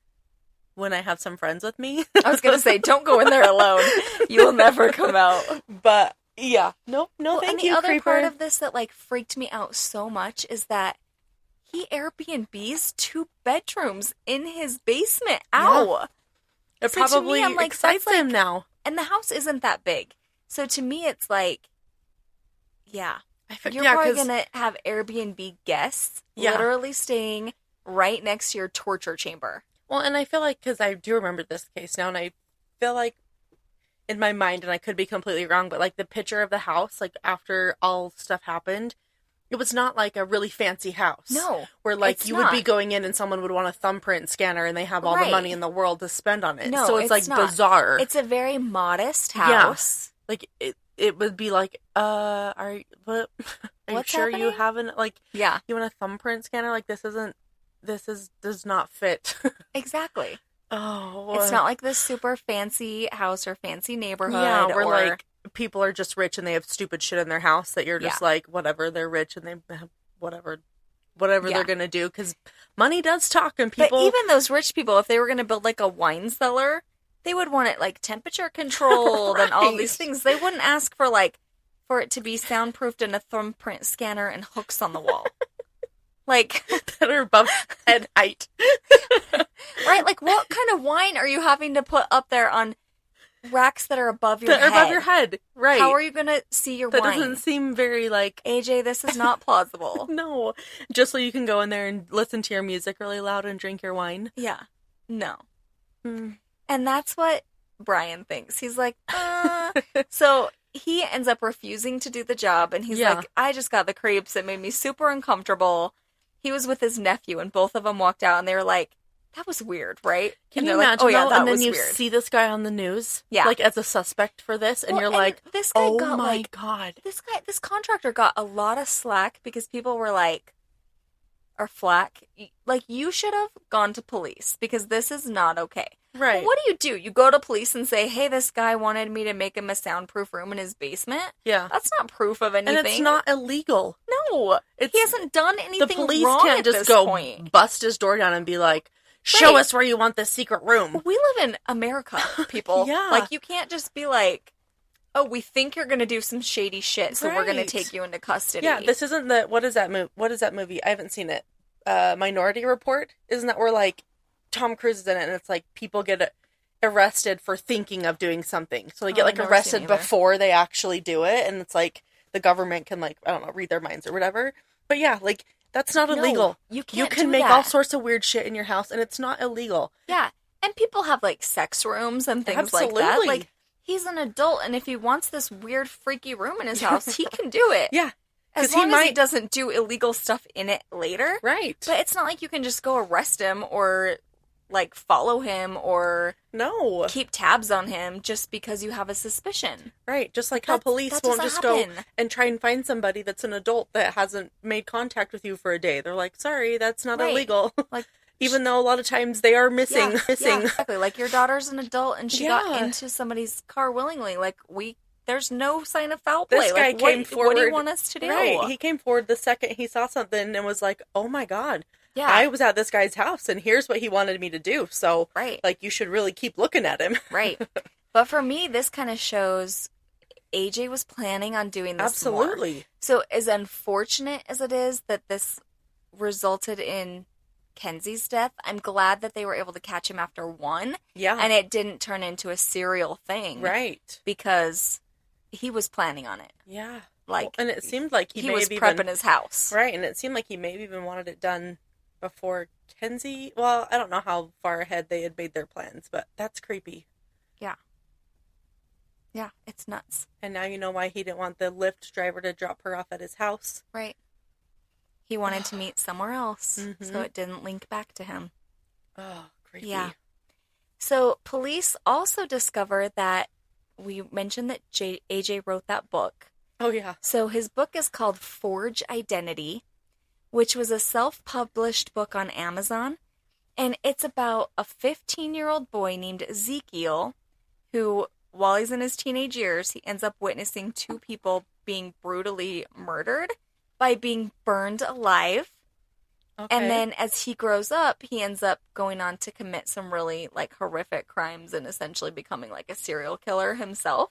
when I have some friends with me. I was going to say, don't go in there alone. You will never come out. But yeah, no, Well, thank and you, the other creeper. part of this that like freaked me out so much is that he Airbnbs 2 bedrooms in his basement. Ow! It So to probably me, I'm like, excites that's him like- now. And the house isn't that big. So to me, it's like, yeah. You're yeah, probably 'cause- going to have Airbnb guests Yeah. literally staying right next to your torture chamber. Well, and I feel like, because I do remember this case now, and I feel like in my mind, and I could be completely wrong, but like the picture of the house, like after all stuff happened, it was not like a really fancy house. No, Where like it's you would be not. going in and someone would want a thumbprint scanner and they have all the Right. money in the world to spend on it. No, so it's like not. bizarre. It's a very modest house. Like it would be like, are you What's sure you happening? haven't, like, Yeah, you want a thumbprint scanner? Like does not fit. exactly. Oh, It's not like this super fancy house or fancy neighborhood. yeah, where or, like people are just rich and they have stupid shit in their house that you're just like, whatever, they're rich and they have whatever they're gonna do, because money does talk, and people. But even those rich people, if they were going to build like a wine cellar, they would want it like temperature controlled and all these things. They wouldn't ask for for it to be soundproofed and a thumbprint scanner and hooks on the wall. Like, that are above head height. right? Like, what kind of wine are you having to put up there on racks that are above your that head. are above your head. Right. How are you going to see your that wine? doesn't seem very, like... AJ, this is not plausible. No. Just so you can go in there and listen to your music really loud and drink your wine. Yeah. No. Mm. And that's what Brian thinks. He's like, So he ends up refusing to do the job, and he's like, I just got the creeps. It made me super uncomfortable. He was with his nephew, and both of them walked out, and they were like, that was weird, right? Can and you like, imagine, oh, yeah, that and then was you weird. see this guy on the news, Yeah. like, as a suspect for this, and Well, you're and like, this guy oh got, my like, God. This contractor got a lot of slack because people were like, or flack, like, you should have gone to police because this is not okay. Right. Well, what do? You go to police and say, hey, this guy wanted me to make him a soundproof room in his basement? Yeah. That's not proof of anything. And it's not illegal. No. He hasn't done anything The police wrong can't at just this go point. bust his door down and be like, show Right. us where you want this secret room. We live in America, people. Yeah. Like, you can't just be like, oh, we think you're going to do some shady shit, so we're going to Right. take you into custody. Yeah, this isn't the... What is that movie? I haven't seen it. Minority Report? Isn't that where, like, Tom Cruise is in it, and it's like people get arrested for thinking of doing something. So they get, I've like, never arrested seen it either. before they actually do it, and it's like the government can, like, I don't know, read their minds or whatever. But yeah, like, that's not No, illegal. you can't You can do make that. all sorts of weird shit in your house, and it's not illegal. Yeah. And people have, like, sex rooms and things like that. Absolutely. Like, he's an adult, and if he wants this weird, freaky room in his house, he can do it. Yeah. As 'Cause he long as he might- doesn't do illegal stuff in it later. Right. But it's not like you can just go arrest him or, like, follow him or No. keep tabs on him just because you have a suspicion. Right. Just like how That- police that won't doesn't just go happen. and try and find somebody that's an adult that hasn't made contact with you for a day. They're like, sorry, that's not Right. illegal. Like, Even though a lot of times they are missing. Yeah, exactly. Like, your daughter's an adult and she got Yeah. into somebody's car willingly. Like, there's no sign of foul play. This guy like, came forward. What do you want us to do? Right. He came forward the second he saw something and was like, oh my God. Yeah. I was at this guy's house and here's what he wanted me to do. So, Right. like, you should really keep looking at him. Right. But for me, this kind of shows AJ was planning on doing this more. Absolutely. So as unfortunate as it is that this resulted in Kenzie's death, I'm glad that they were able to catch him after one. Yeah. And it didn't turn into a serial thing. Right. Because he was planning on it. Yeah. Like, Well, and it seemed like he may was have prepping even, his house. Right, and it seemed like he may have even wanted it done before Kenzie. Well, I don't know how far ahead they had made their plans, but that's creepy. Yeah. Yeah, it's nuts. And now you know why he didn't want the Lyft driver to drop her off at his house. Right. He wanted to meet somewhere else, Mhm. so it didn't link back to him. Oh, creepy. Yeah. So police also discovered that we mentioned that AJ wrote that book. Oh, yeah. So his book is called Forge Identity, which was a self-published book on Amazon. And it's about a 15-year-old boy named Ezekiel who, while he's in his teenage years, he ends up witnessing two people being brutally murdered by being burned alive. Okay. And then as he grows up, he ends up going on to commit some really, like, horrific crimes and essentially becoming, like, a serial killer himself.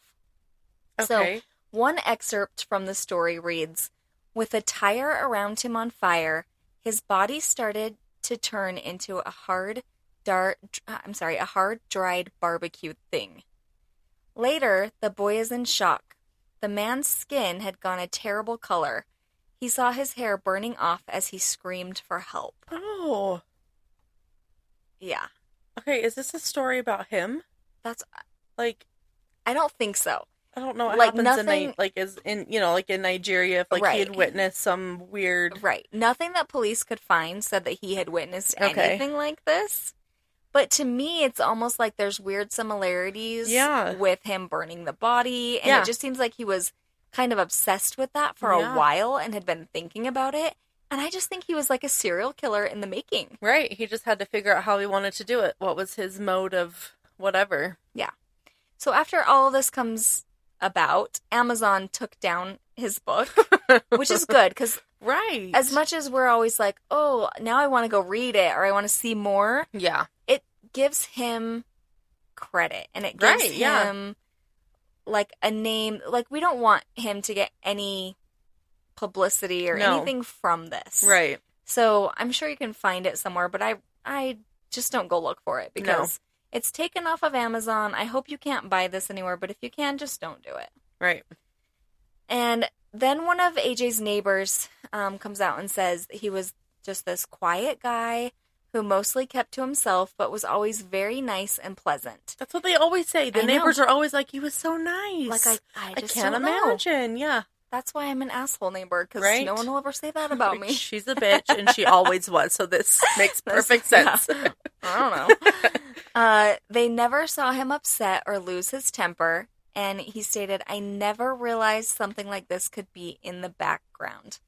Okay. So one excerpt from the story reads, "With a tire around him on fire, his body started to turn into a hard, dried barbecue thing. Later, the boy is in shock. The man's skin had gone a terrible color. He saw his hair burning off as he screamed for help." Oh. Yeah, Okay, is this a story about him? that's. Like, I don't think so. I don't know what Like, happens nothing- in Nigeria, if, like, he had Right. witnessed some weird... Right. Nothing that police could find said that he had witnessed Okay. anything like this. But to me, it's almost like there's weird similarities Yeah. with him burning the body. And Yeah. it just seems like he was kind of obsessed with that for Yeah. a while and had been thinking about it. And I just think he was like a serial killer in the making. Right, he just had to figure out how he wanted to do it. What was his mode of whatever? Yeah. So after all of this comes about, Amazon took down his book, which is good because Right. as much as we're always like, oh, now I want to go read it or I want to see more, Yeah. it gives him credit and it gives Right, yeah. him like a name. Like, we don't want him to get any publicity or No. anything from this. Right. So I'm sure you can find it somewhere, but I just don't go look for it because It's taken off of Amazon. I hope you can't buy this anywhere, but if you can, just don't do it. Right. And then one of AJ's neighbors comes out and says he was just this quiet guy who mostly kept to himself, but was always very nice and pleasant. That's what they always say. The neighbors are always like, he was so nice. Like, I just can't don't know. imagine. Yeah. That's why I'm an asshole neighbor, because Right? no one will ever say that about me. She's a bitch, and she always was, so this makes perfect sense. Yeah. I don't know. They never saw him upset or lose his temper, and he stated, I never realized something like this could be in the background.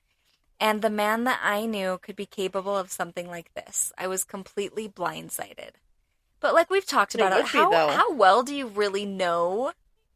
And the man that I knew could be capable of something like this. I was completely blindsided. But like we've talked about it, how well do you really know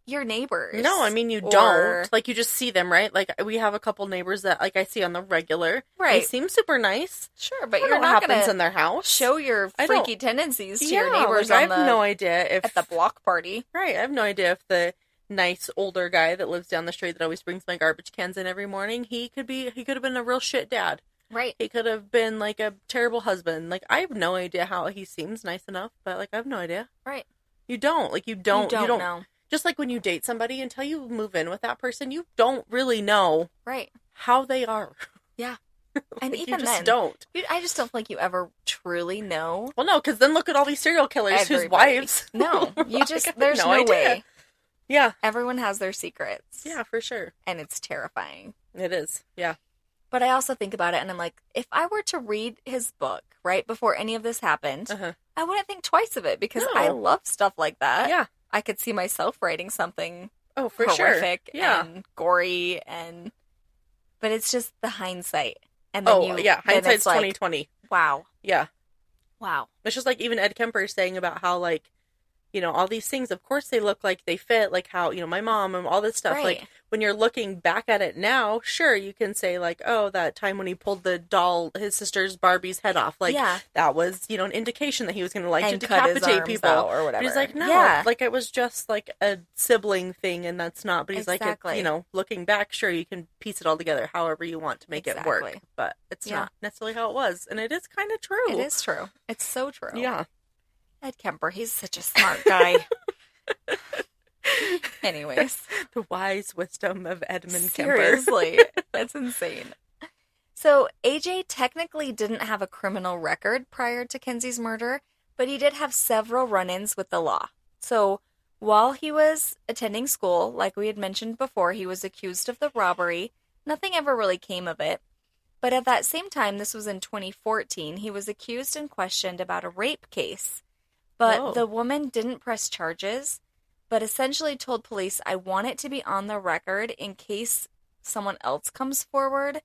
your neighbors? No, I mean, you don't. Like, you just see them, right? Like, we have a couple neighbors that, like, I see on the regular. Right. They seem super nice. Sure, but I don't you're know what not happens going in their house. show your freaky tendencies to your neighbors like, I have no idea if... at the block party. Right, I have no idea if the nice older guy that lives down the street that always brings my garbage cans in every morning, he could have been a real shit dad. Right. He could have been, like, a terrible husband. Like, I have no idea how he seems nice enough, but, like, I have no idea. Right. You don't. Like, you don't know. Just like when you date somebody, until you move in with that person, you don't really know right how they are. Yeah. Like, And even you just then, don't. I just don't think you ever truly know. Well, no, because then look at all these serial killers whose wives. No, you just, there's no no idea. way. Yeah. Everyone has their secrets. Yeah, for sure. And it's terrifying. It is. Yeah. But I also think about it and I'm like, if I were to read his book right before any of this happened, I wouldn't think twice of it because I love stuff like that. Yeah. I could see myself writing something for horrific sure. Yeah. and gory but it's just the hindsight. And then hindsight's 2020. Like, wow. Yeah. Wow. It's just like even Ed Kemper saying about how, like, you know, all these things, of course they look like they fit, like how, you know, my mom and all this stuff. Right. Like, when you're looking back at it now, sure, you can say, like, oh, that time when he pulled the doll, his sister's Barbie's head off. Like, that was, you know, an indication that he was going to, like, to decapitate people. Or whatever. But he's like, no, like, it was just, like, a sibling thing, and that's not. But he's like, you know, looking back, sure, you can piece it all together however you want to make it work. But it's not necessarily how it was. And it is kind of true. It is true. It's so true. Yeah. Ed Kemper, he's such a smart guy. Anyways. The wise wisdom of Edmund Kemper. Seriously. That's insane. So, AJ technically didn't have a criminal record prior to Kenzie's murder, but he did have several run-ins with the law. So, while he was attending school, like we had mentioned before, he was accused of the robbery. Nothing ever really came of it. But at that same time, this was in 2014, he was accused and questioned about a rape case. But the woman didn't press charges, but essentially told police, I want it to be on the record in case someone else comes forward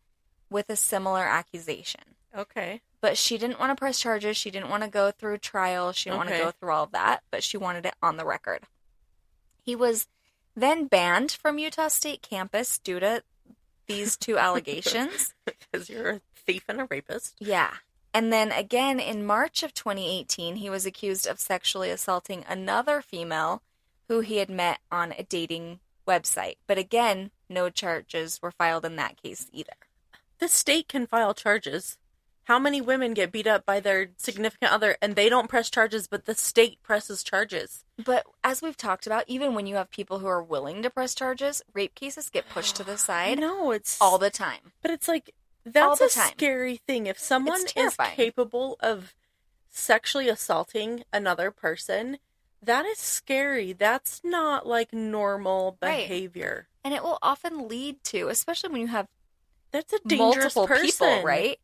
with a similar accusation. Okay. But she didn't want to press charges. She didn't want to go through trial. She didn't want to go through all of that, but she wanted it on the record. He was then banned from Utah State campus due to these two allegations. Because you're a thief and a rapist. Yeah. And then again, in March of 2018, he was accused of sexually assaulting another female who he had met on a dating website. But again, no charges were filed in that case either. The state can file charges. How many women get beat up by their significant other and they don't press charges, but the state presses charges? But as we've talked about, even when you have people who are willing to press charges, rape cases get pushed to the side. No, it's all the time. But it's like, that's a scary thing. If someone is capable of sexually assaulting another person, that is scary. That's not like normal behavior. Right. And it will often lead to, especially when you have that's a dangerous multiple person. People, right?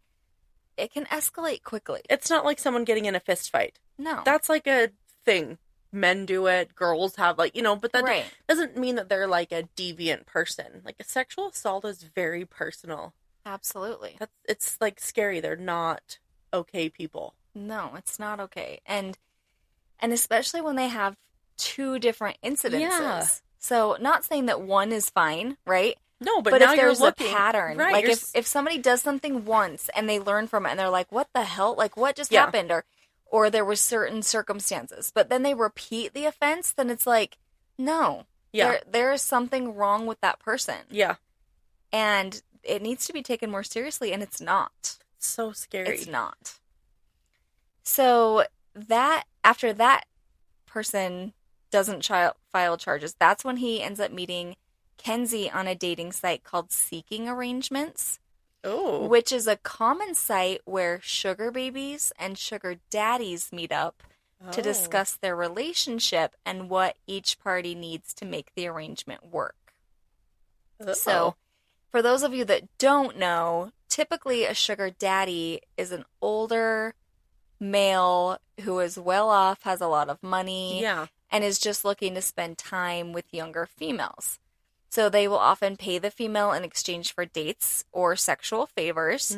It can escalate quickly. It's not like someone getting in a fist fight. No. That's like a thing. Men do it, girls have, like, you know, but that doesn't mean that they're like a deviant person. Like, a sexual assault is very personal. Absolutely. It's like scary. They're not okay people. No, it's not okay. And especially when they have two different incidences. Yeah. So, not saying that one is fine, right? No, but now if there's you're a pattern, right, like if somebody does something once and they learn from it and they're like, what the hell? Like, what just happened? Or there were certain circumstances, but then they repeat the offense, then it's like, no. Yeah. There is something wrong with that person. Yeah. And it needs to be taken more seriously, and it's not. So scary. It's not. So after that person doesn't file charges, that's when he ends up meeting Kenzie on a dating site called Seeking Arrangements. Oh. Which is a common site where sugar babies and sugar daddies meet up to discuss their relationship and what each party needs to make the arrangement work. So, for those of you that don't know, typically a sugar daddy is an older male who is well off, has a lot of money, and is just looking to spend time with younger females. So they will often pay the female in exchange for dates or sexual favors,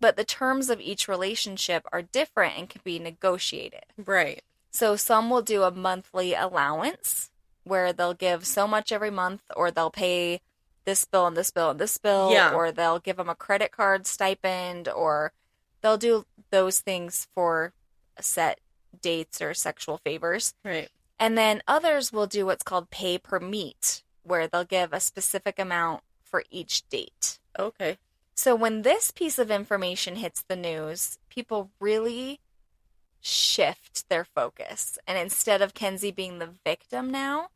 but the terms of each relationship are different and can be negotiated. Right. So some will do a monthly allowance where they'll give so much every month, or they'll pay this bill and this bill and this bill, or they'll give them a credit card stipend, or they'll do those things for set dates or sexual favors. Right. And then others will do what's called pay per meet, where they'll give a specific amount for each date. Okay. So when this piece of information hits the news, people really shift their focus. And instead of Kenzie being the victim now,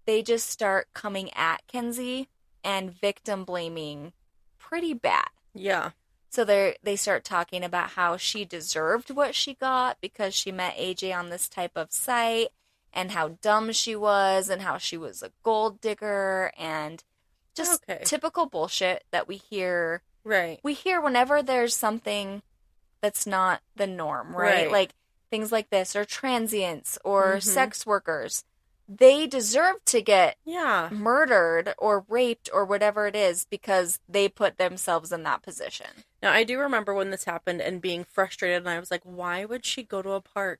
they just start coming at Kenzie and victim blaming pretty bad. Yeah. So they start talking about how she deserved what she got because she met AJ on this type of site, and how dumb she was, and how she was a gold digger, and just typical bullshit that we hear. Right. We hear whenever there's something that's not the norm, right? Like things like this, or transients, or sex workers. They deserve to get murdered or raped or whatever it is because they put themselves in that position. Now, I do remember when this happened and being frustrated, and I was like, why would she go to a park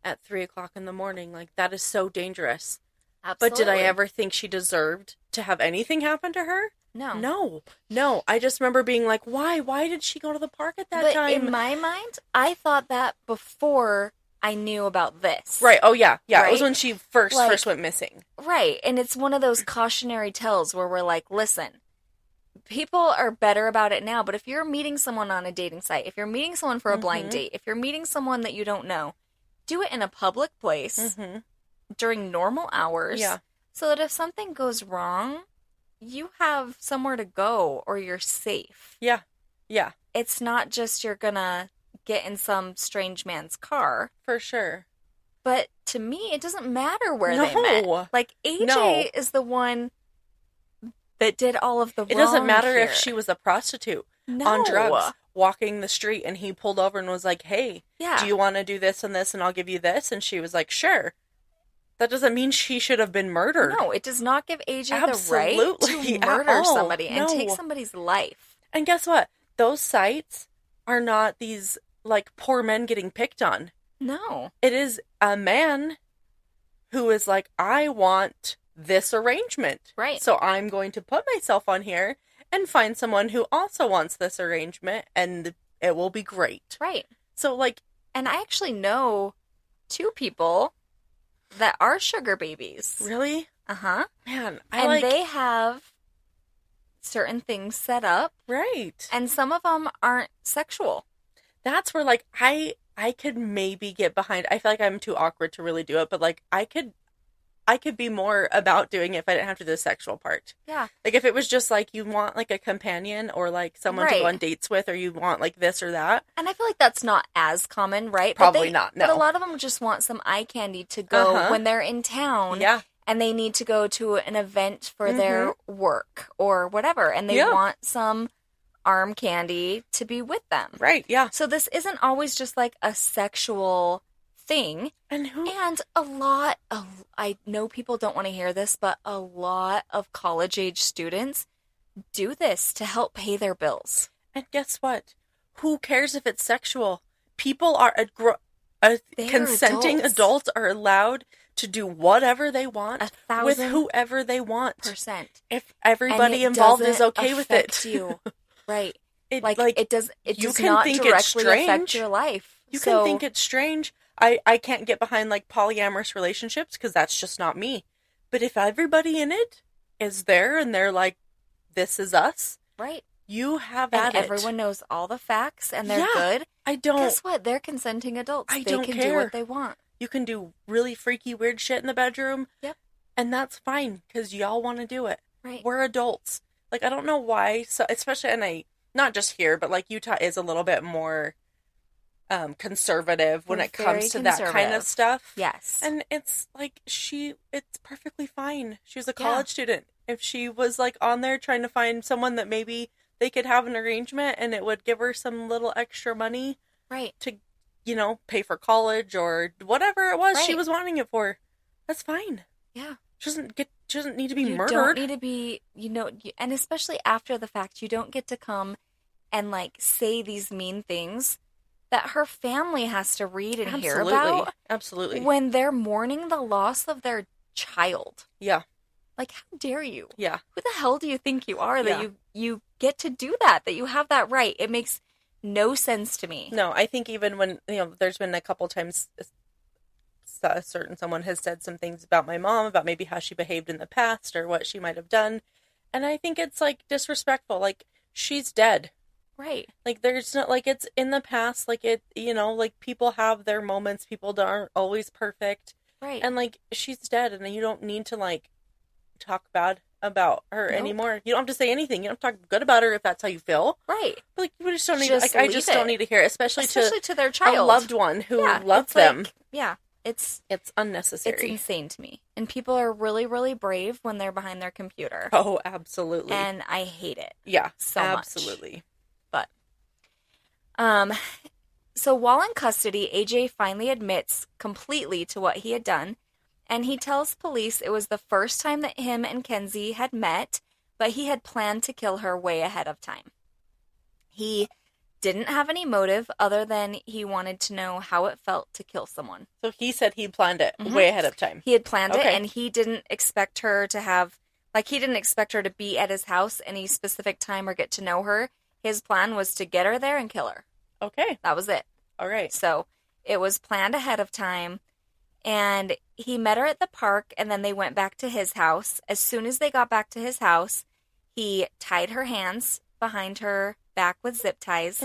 at 3 o'clock in the morning? Like, that is so dangerous. Absolutely. But did I ever think she deserved to have anything happen to her? No. No. I just remember being like, why? Why did she go to the park at that time? In my mind, I thought that before I knew about this. Right. Oh, yeah. Yeah. Right? It was when she first went missing. Right. And it's one of those cautionary tales where we're like, listen, people are better about it now, but if you're meeting someone on a dating site, if you're meeting someone for a blind date, if you're meeting someone that you don't know, do it in a public place during normal hours so that if something goes wrong, you have somewhere to go or you're safe. Yeah. Yeah. It's not just you're gonna get in some strange man's car. For sure. But to me, it doesn't matter where they met. Like, AJ is the one that did all of the wrong. It doesn't matter here. if she was a prostitute on drugs walking the street and he pulled over and was like, hey, do you want to do this and this and I'll give you this? And she was like, sure. That doesn't mean she should have been murdered. No, it does not give AJ the right to murder somebody and take somebody's life. And guess what? Those sites are not these, like, poor men getting picked on. No. It is a man who is like, I want this arrangement. Right. So I'm going to put myself on here and find someone who also wants this arrangement, and it will be great. Right. So, like... And I actually know 2 people that are sugar babies. Really? Uh-huh. Man, they have certain things set up. Right. And some of them aren't sexual. That's where, like, I could maybe get behind. I feel like I'm too awkward to really do it, but, like, I could be more about doing it if I didn't have to do the sexual part. Yeah. Like, if it was just, like, you want, like, a companion or, like, someone to go on dates with, or you want, like, this or that. And I feel like that's not as common, right? Probably not, no. But a lot of them just want some eye candy to go when they're in town. Yeah. And they need to go to an event for their work or whatever. And they want some arm candy to be with them. Right, yeah. So this isn't always just, like, a sexual thing. And a lot of, I know people don't want to hear this, but a lot of college age students do this to help pay their bills. And guess what? Who cares if it's sexual? People are consenting adults are allowed to do whatever they want with whoever they want. If everybody involved is okay with it. You. Right. It does not directly affect your life. You can think it's strange. I can't get behind, like, polyamorous relationships because that's just not me. But if everybody in it is there and they're like, this is us. Right. You have at it. And everyone knows all the facts and they're good. I don't. Guess what? They're consenting adults. They can do what they want. You can do really freaky, weird shit in the bedroom. Yep. And that's fine, because y'all want to do it. Right. We're adults. Like, I don't know why, so especially, and not just here, but, like, Utah is a little bit more conservative when it comes to that kind of stuff. Yes. And it's, like, it's perfectly fine. She was a college student. If she was, like, on there trying to find someone that maybe they could have an arrangement and it would give her some little extra money. Right. To, pay for college or whatever it was she was wanting it for. That's fine. Yeah. She doesn't need to be murdered. You don't need to be, and especially after the fact, you don't get to come and, like, say these mean things that her family has to read and hear about. Absolutely. When they're mourning the loss of their child. Yeah. Like, how dare you? Yeah. Who the hell do you think you are that you get to do that you have that right? It makes no sense to me. No, I think even when, there's been a couple times a certain someone has said some things about my mom, about maybe how she behaved in the past or what she might have done. And I think it's, like, disrespectful. Like, she's dead. Right. Like, there's not, like, it's in the past. Like, it, like, people have their moments. People aren't always perfect. Right. And, like, she's dead. And you don't need to, like, talk bad about her anymore. You don't have to say anything. You don't have to talk good about her if that's how you feel. Right. But, like, you just don't need I just don't need to hear it. Especially to their child. A loved one who loved them. Like, it's unnecessary. It's insane to me. And people are really, really brave when they're behind their computer. Oh, absolutely. And I hate it. Yeah, so absolutely. Much. But, so while in custody, AJ finally admits completely to what he had done. And he tells police it was the first time that him and Kenzie had met, but he had planned to kill her way ahead of time. He didn't have any motive other than he wanted to know how it felt to kill someone. So he said he planned it way ahead of time. He had planned it, and he didn't expect her to have, he didn't expect her to be at his house any specific time or get to know her. His plan was to get her there and kill her. Okay. That was it. All right. So it was planned ahead of time, and he met her at the park, and then they went back to his house. As soon as they got back to his house, he tied her hands behind her back with zip ties,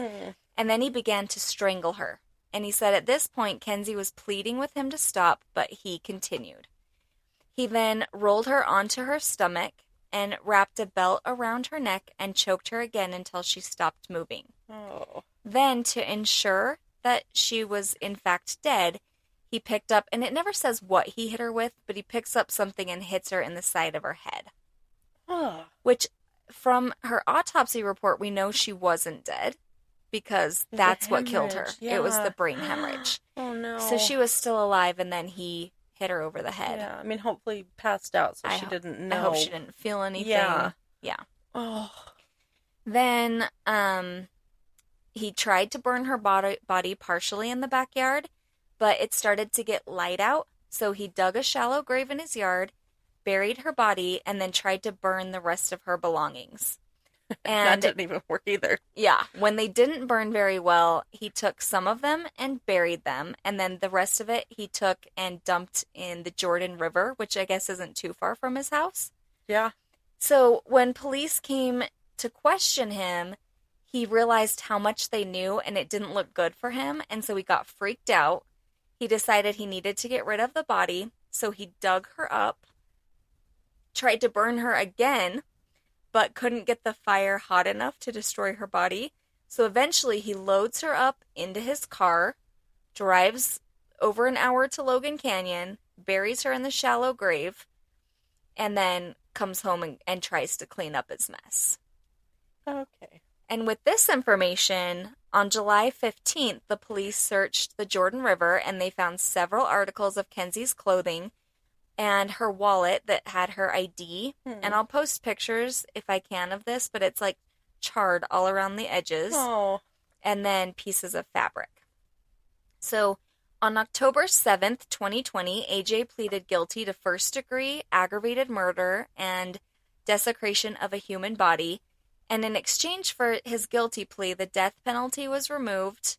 and then he began to strangle her. And he said at this point, Kenzie was pleading with him to stop, but he continued. He then rolled her onto her stomach and wrapped a belt around her neck and choked her again until she stopped moving. Oh. Then, to ensure that she was in fact dead, he picked up, and it never says what he hit her with, but he picks up something and hits her in the side of her head. Oh. Which, from her autopsy report, we know she wasn't dead because that's what killed her. Yeah. It was the brain hemorrhage. Oh, no. So she was still alive, and then he hit her over the head. Yeah, I mean, hopefully passed out so she didn't know. I hope she didn't feel anything. Yeah. Oh. Then, he tried to burn her body partially in the backyard, but it started to get light out, so he dug a shallow grave in his yard, buried her body, and then tried to burn the rest of her belongings. And that didn't even work either. Yeah. When they didn't burn very well, he took some of them and buried them, and then the rest of it he took and dumped in the Jordan River, which I guess isn't too far from his house. Yeah. So when police came to question him, he realized how much they knew, and it didn't look good for him, and so he got freaked out. He decided he needed to get rid of the body, so he dug her up, tried to burn her again, but couldn't get the fire hot enough to destroy her body. So eventually he loads her up into his car, drives over an hour to Logan Canyon, buries her in the shallow grave, and then comes home and tries to clean up his mess. Okay. And with this information, on July 15th, the police searched the Jordan River, and they found several articles of Kenzie's clothing and her wallet that had her ID. And I'll post pictures if I can of this, but it's like charred all around the edges. Oh. And then pieces of fabric. So on October 7th, 2020, AJ pleaded guilty to first-degree aggravated murder and desecration of a human body. And in exchange for his guilty plea, the death penalty was removed,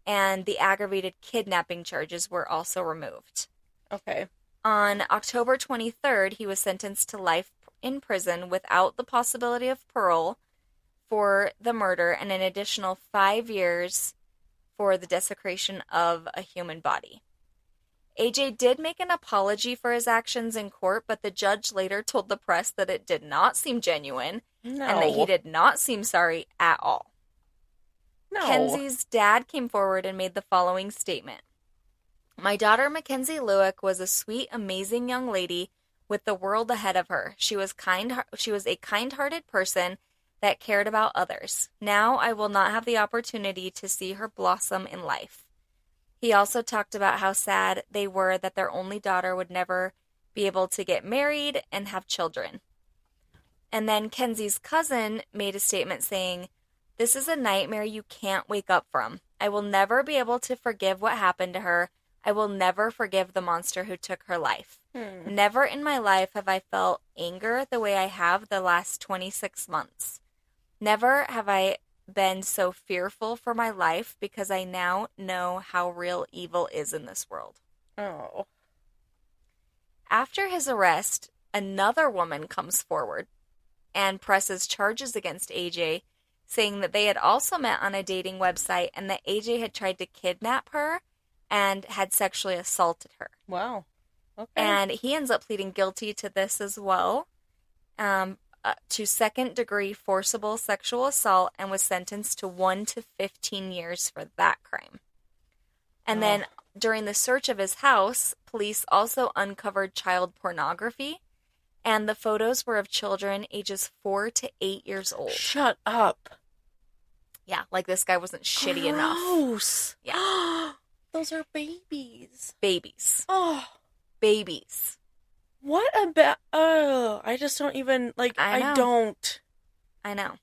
and the aggravated kidnapping charges were also removed. Okay. On October 23rd, he was sentenced to life in prison without the possibility of parole for the murder and an additional 5 years for the desecration of a human body. AJ did make an apology for his actions in court, but the judge later told the press that it did not seem genuine and that he did not seem sorry at all. No. Kenzie's dad came forward and made the following statement. My daughter, Mackenzie Lueck, was a sweet, amazing young lady with the world ahead of her. She was a kind-hearted person that cared about others. Now I will not have the opportunity to see her blossom in life. He also talked about how sad they were that their only daughter would never be able to get married and have children. And then Kenzie's cousin made a statement saying, "This is a nightmare you can't wake up from. I will never be able to forgive what happened to her. I will never forgive the monster who took her life. Never in my life have I felt anger the way I have the last 26 months. Never have I been so fearful for my life because I now know how real evil is in this world." Oh. After his arrest, another woman comes forward and presses charges against AJ, saying that they had also met on a dating website and that AJ had tried to kidnap her and had sexually assaulted her. Wow. Okay. And he ends up pleading guilty to this as well, to second-degree forcible sexual assault, and was sentenced to 1 to 15 years for that crime. And then during the search of his house, police also uncovered child pornography, and the photos were of children ages 4 to 8 years old. Shut up. Yeah, like this guy wasn't shitty enough. Gross. Yeah. Those are babies. Babies. Oh. Babies. What about... Oh, I just don't even... Like, I don't... I know.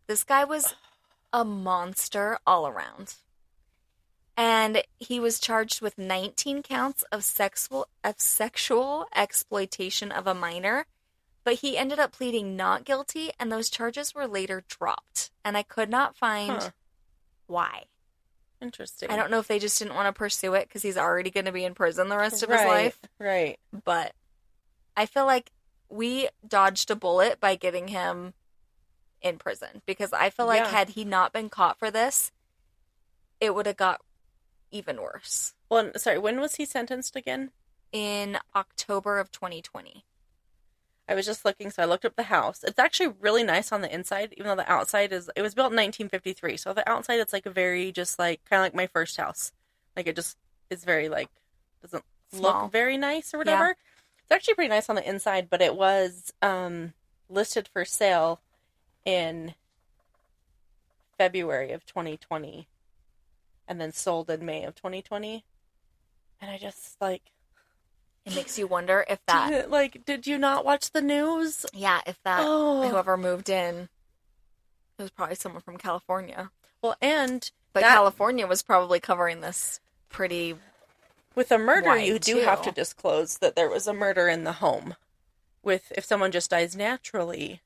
This guy was a monster all around. And he was charged with 19 counts of sexual exploitation of a minor, but he ended up pleading not guilty, and those charges were later dropped. And I could not find why. Interesting. I don't know if they just didn't want to pursue it because he's already going to be in prison the rest of his life. Right. But I feel like we dodged a bullet by getting him in prison, because I feel like had he not been caught for this, it would have got even worse. Well, sorry, when was he sentenced again? In October of 2020. I was just looking, so I looked up the house. It's actually really nice on the inside, even though the outside it was built in 1953. So the outside, it's like a very, just like, kind of like my first house. Like, it just is very, like, doesn't Small. Look very nice or whatever. Yeah. It's actually pretty nice on the inside, but it was listed for sale in February of 2020 and then sold in May of 2020. And I just, like... It makes you wonder if that... Did you not watch the news? Yeah, if that... Whoever moved in, it was probably someone from California. Well, and... But California was probably covering this pretty... With a murder, you do have to disclose that there was a murder in the home. If someone just dies naturally,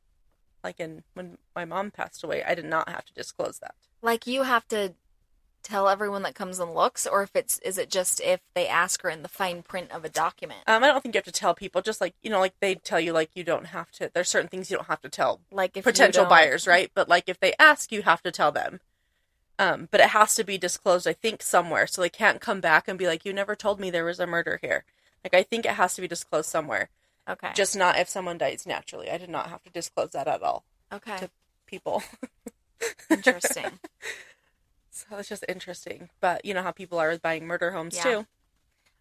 like when my mom passed away, I did not have to disclose that. Like, you have to tell everyone that comes and looks, or is it just if they ask her in the fine print of a document? I don't think you have to tell people. Just like, like they tell you, like, you don't have to. There's certain things you don't have to tell, like if potential buyers, right? But like if they ask, you have to tell them. But it has to be disclosed, I think, somewhere, so they can't come back and be like, "You never told me there was a murder here." Like, I think it has to be disclosed somewhere. Okay. Just not if someone dies naturally. I did not have to disclose that at all. Okay. To people. Interesting. So it's just interesting. But you know how people are with buying murder homes, too.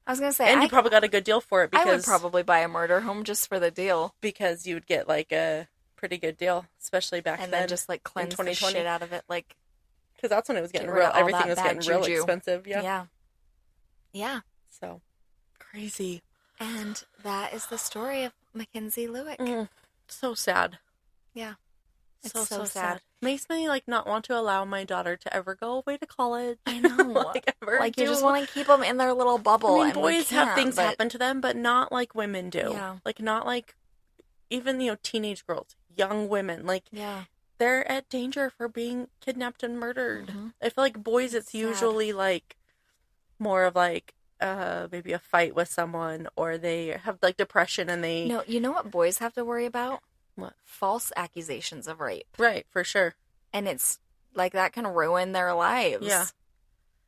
I was going to say... And you probably got a good deal for it because... I would probably buy a murder home just for the deal. Because you would get, like, a pretty good deal, especially back then. And then just, like, cleanse the shit out of it, like... Because that's when it was getting real... Everything was getting real expensive, Yeah. Yeah. So, crazy. And that is the story of Mackenzie Lueck. So sad. Yeah. It's so sad. Makes me, like, not want to allow my daughter to ever go away to college. I know. You just want to keep them in their little bubble. I mean, boys have things happen to them, but not like women do. Yeah. Like, not like even, teenage girls, young women. Like, they're at danger for being kidnapped and murdered. Mm-hmm. I feel like boys, it's usually, like, more of, like, maybe a fight with someone, or they have, like, depression and they... No, you know what boys have to worry about? What? False accusations of rape. Right, for sure. And it's, like, that can ruin their lives. Yeah.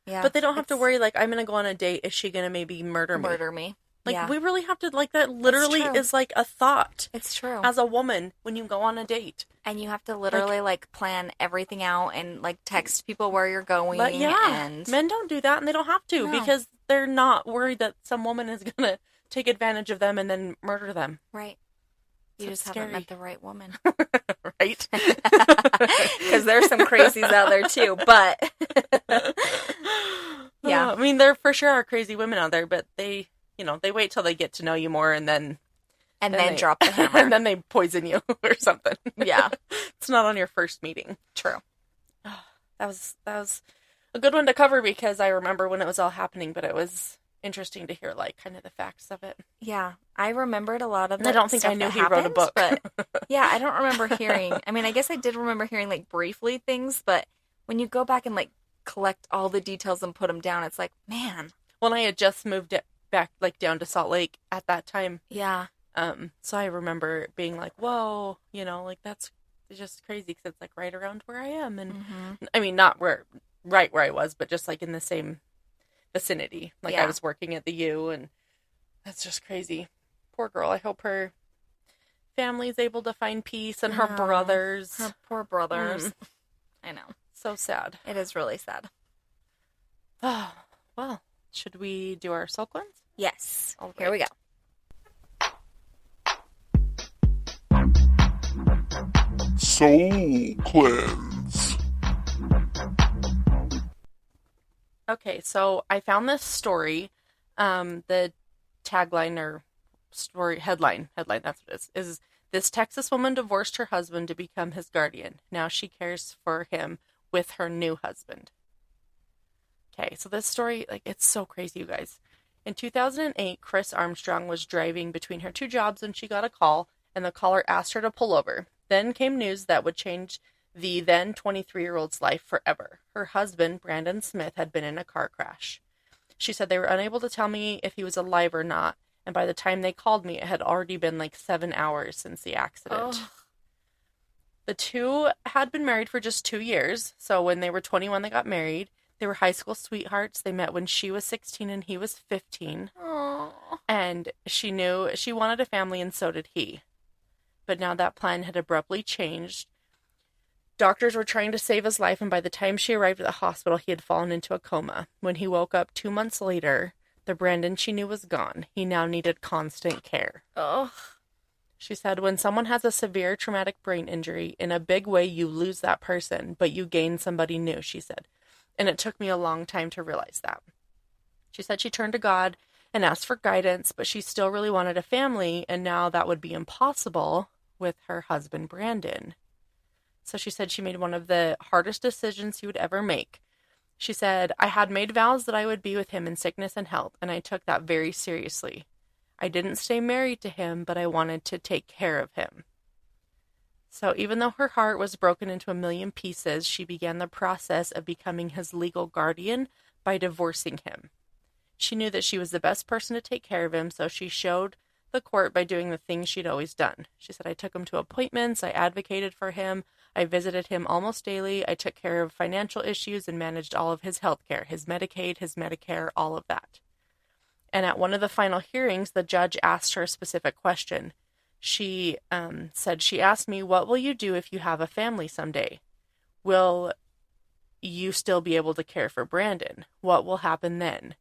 Yeah. But they don't have to worry, like, I'm going to go on a date. Is she going to maybe murder me? Murder me. Like, yeah. we really have to, like, that literally true. is, like, a thought. It's true. As a woman, when you go on a date. And you have to literally, like, plan everything out and, like, text people where you're going. But, yeah, and... men don't do that, and they don't have to, because they're not worried that some woman is going to take advantage of them and then murder them. Right. You just scary. haven't met the right woman. Right? Because there's some crazies out there, too, but... yeah. I mean, there for sure are crazy women out there, but they, you know, they wait till they get to know you more, and then... And then drop the hammer. And then they poison you or something. Yeah. It's not on your first meeting. True. That was a good one to cover, because I remember when it was all happening, but it was interesting to hear, like, kind of the facts of it. Yeah. I remembered a lot of that. I don't think I knew he wrote a book. But yeah, I don't remember hearing. I mean, I guess I did remember hearing, like, briefly things, but when you go back and, like, collect all the details and put them down, it's like, man. Well, I had just moved it back, like, down to Salt Lake at that time. Yeah. So I remember being like, whoa, you know, like, that's just crazy, because it's, like, right around where I am. And I mean, not right where I was, but just, like, in the same vicinity. Like, I was working at the U, and that's just crazy. Poor girl. I hope her family's able to find peace, and her brothers. Her poor brothers. I know. So sad. It is really sad. Well, should we do our soul cleanse? Yes. All right. Here we go. Soul Cleanse. Okay, so I found this story. The tagline or story headline, that's what it is this Texas woman divorced her husband to become his guardian. Now she cares for him with her new husband. Okay, so this story, like, it's so crazy, you guys. In 2008, Chris Armstrong was driving between her two jobs when she got a call, and the caller asked her to pull over. Then came news that would change the then 23-year-old's life forever. Her husband, Brandon Smith, had been in a car crash. She said they were unable to tell me if he was alive or not, and by the time they called me, it had already been like 7 hours since the accident. Oh. The two had been married for just 2 years, so when they were 21, they got married. They were high school sweethearts. They met when she was 16 and he was 15. Aww. And she knew she wanted a family, and so did he. But now that plan had abruptly changed. Doctors were trying to save his life, and by the time she arrived at the hospital, he had fallen into a coma. When he woke up 2 months later, the Brandon she knew was gone. He now needed constant care. Oh. She said, when someone has a severe traumatic brain injury, in a big way you lose that person, but you gain somebody new, she said. And it took me a long time to realize that. She said she turned to God and asked for guidance, but she still really wanted a family, and now that would be impossible with her husband, Brandon. So she said she made one of the hardest decisions she would ever make. She said, I had made vows that I would be with him in sickness and health, and I took that very seriously. I didn't stay married to him, but I wanted to take care of him. So even though her heart was broken into a million pieces, she began the process of becoming his legal guardian by divorcing him. She knew that she was the best person to take care of him, so she showed the court by doing the things she'd always done. She said, I took him to appointments, I advocated for him, I visited him almost daily, I took care of financial issues and managed all of his health care, his Medicaid, his Medicare, all of that. And at one of the final hearings, the judge asked her a specific question. She said, she asked me, what will you do if you have a family someday? Will you still be able to care for Brandon? What will happen then?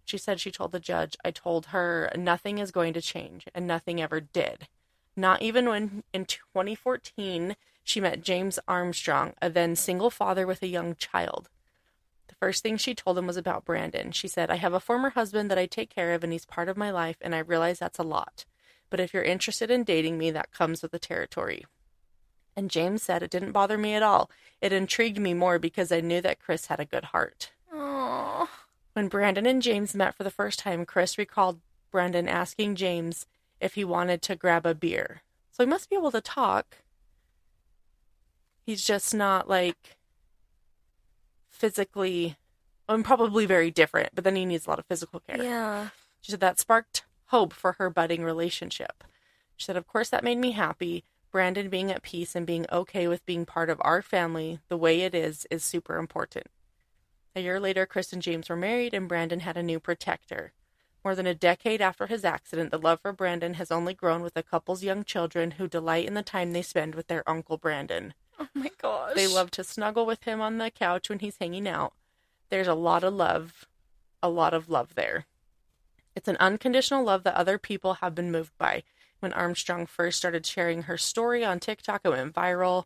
She said she told the judge, I told her nothing is going to change, and nothing ever did. Not even when in 2014 she met James Armstrong, a then single father with a young child. The first thing she told him was about Brandon. She said, I have a former husband that I take care of, and he's part of my life, and I realize that's a lot. But if you're interested in dating me, that comes with the territory. And James said it didn't bother me at all. It intrigued me more because I knew that Chris had a good heart. Aww. When Brandon and James met for the first time, Chris recalled Brandon asking James if he wanted to grab a beer. So he must be able to talk. He's just not, like, physically, and probably very different, but then he needs a lot of physical care. Yeah. She said that sparked hope for her budding relationship. She said, of course, that made me happy. Brandon being at peace and being okay with being part of our family the way it is super important. A year later, Chris and James were married, and Brandon had a new protector. More than a decade after his accident, the love for Brandon has only grown with the couple's young children who delight in the time they spend with their Uncle Brandon. Oh my gosh. They love to snuggle with him on the couch when he's hanging out. There's a lot of love there. It's an unconditional love that other people have been moved by. When Armstrong first started sharing her story on TikTok, it went viral.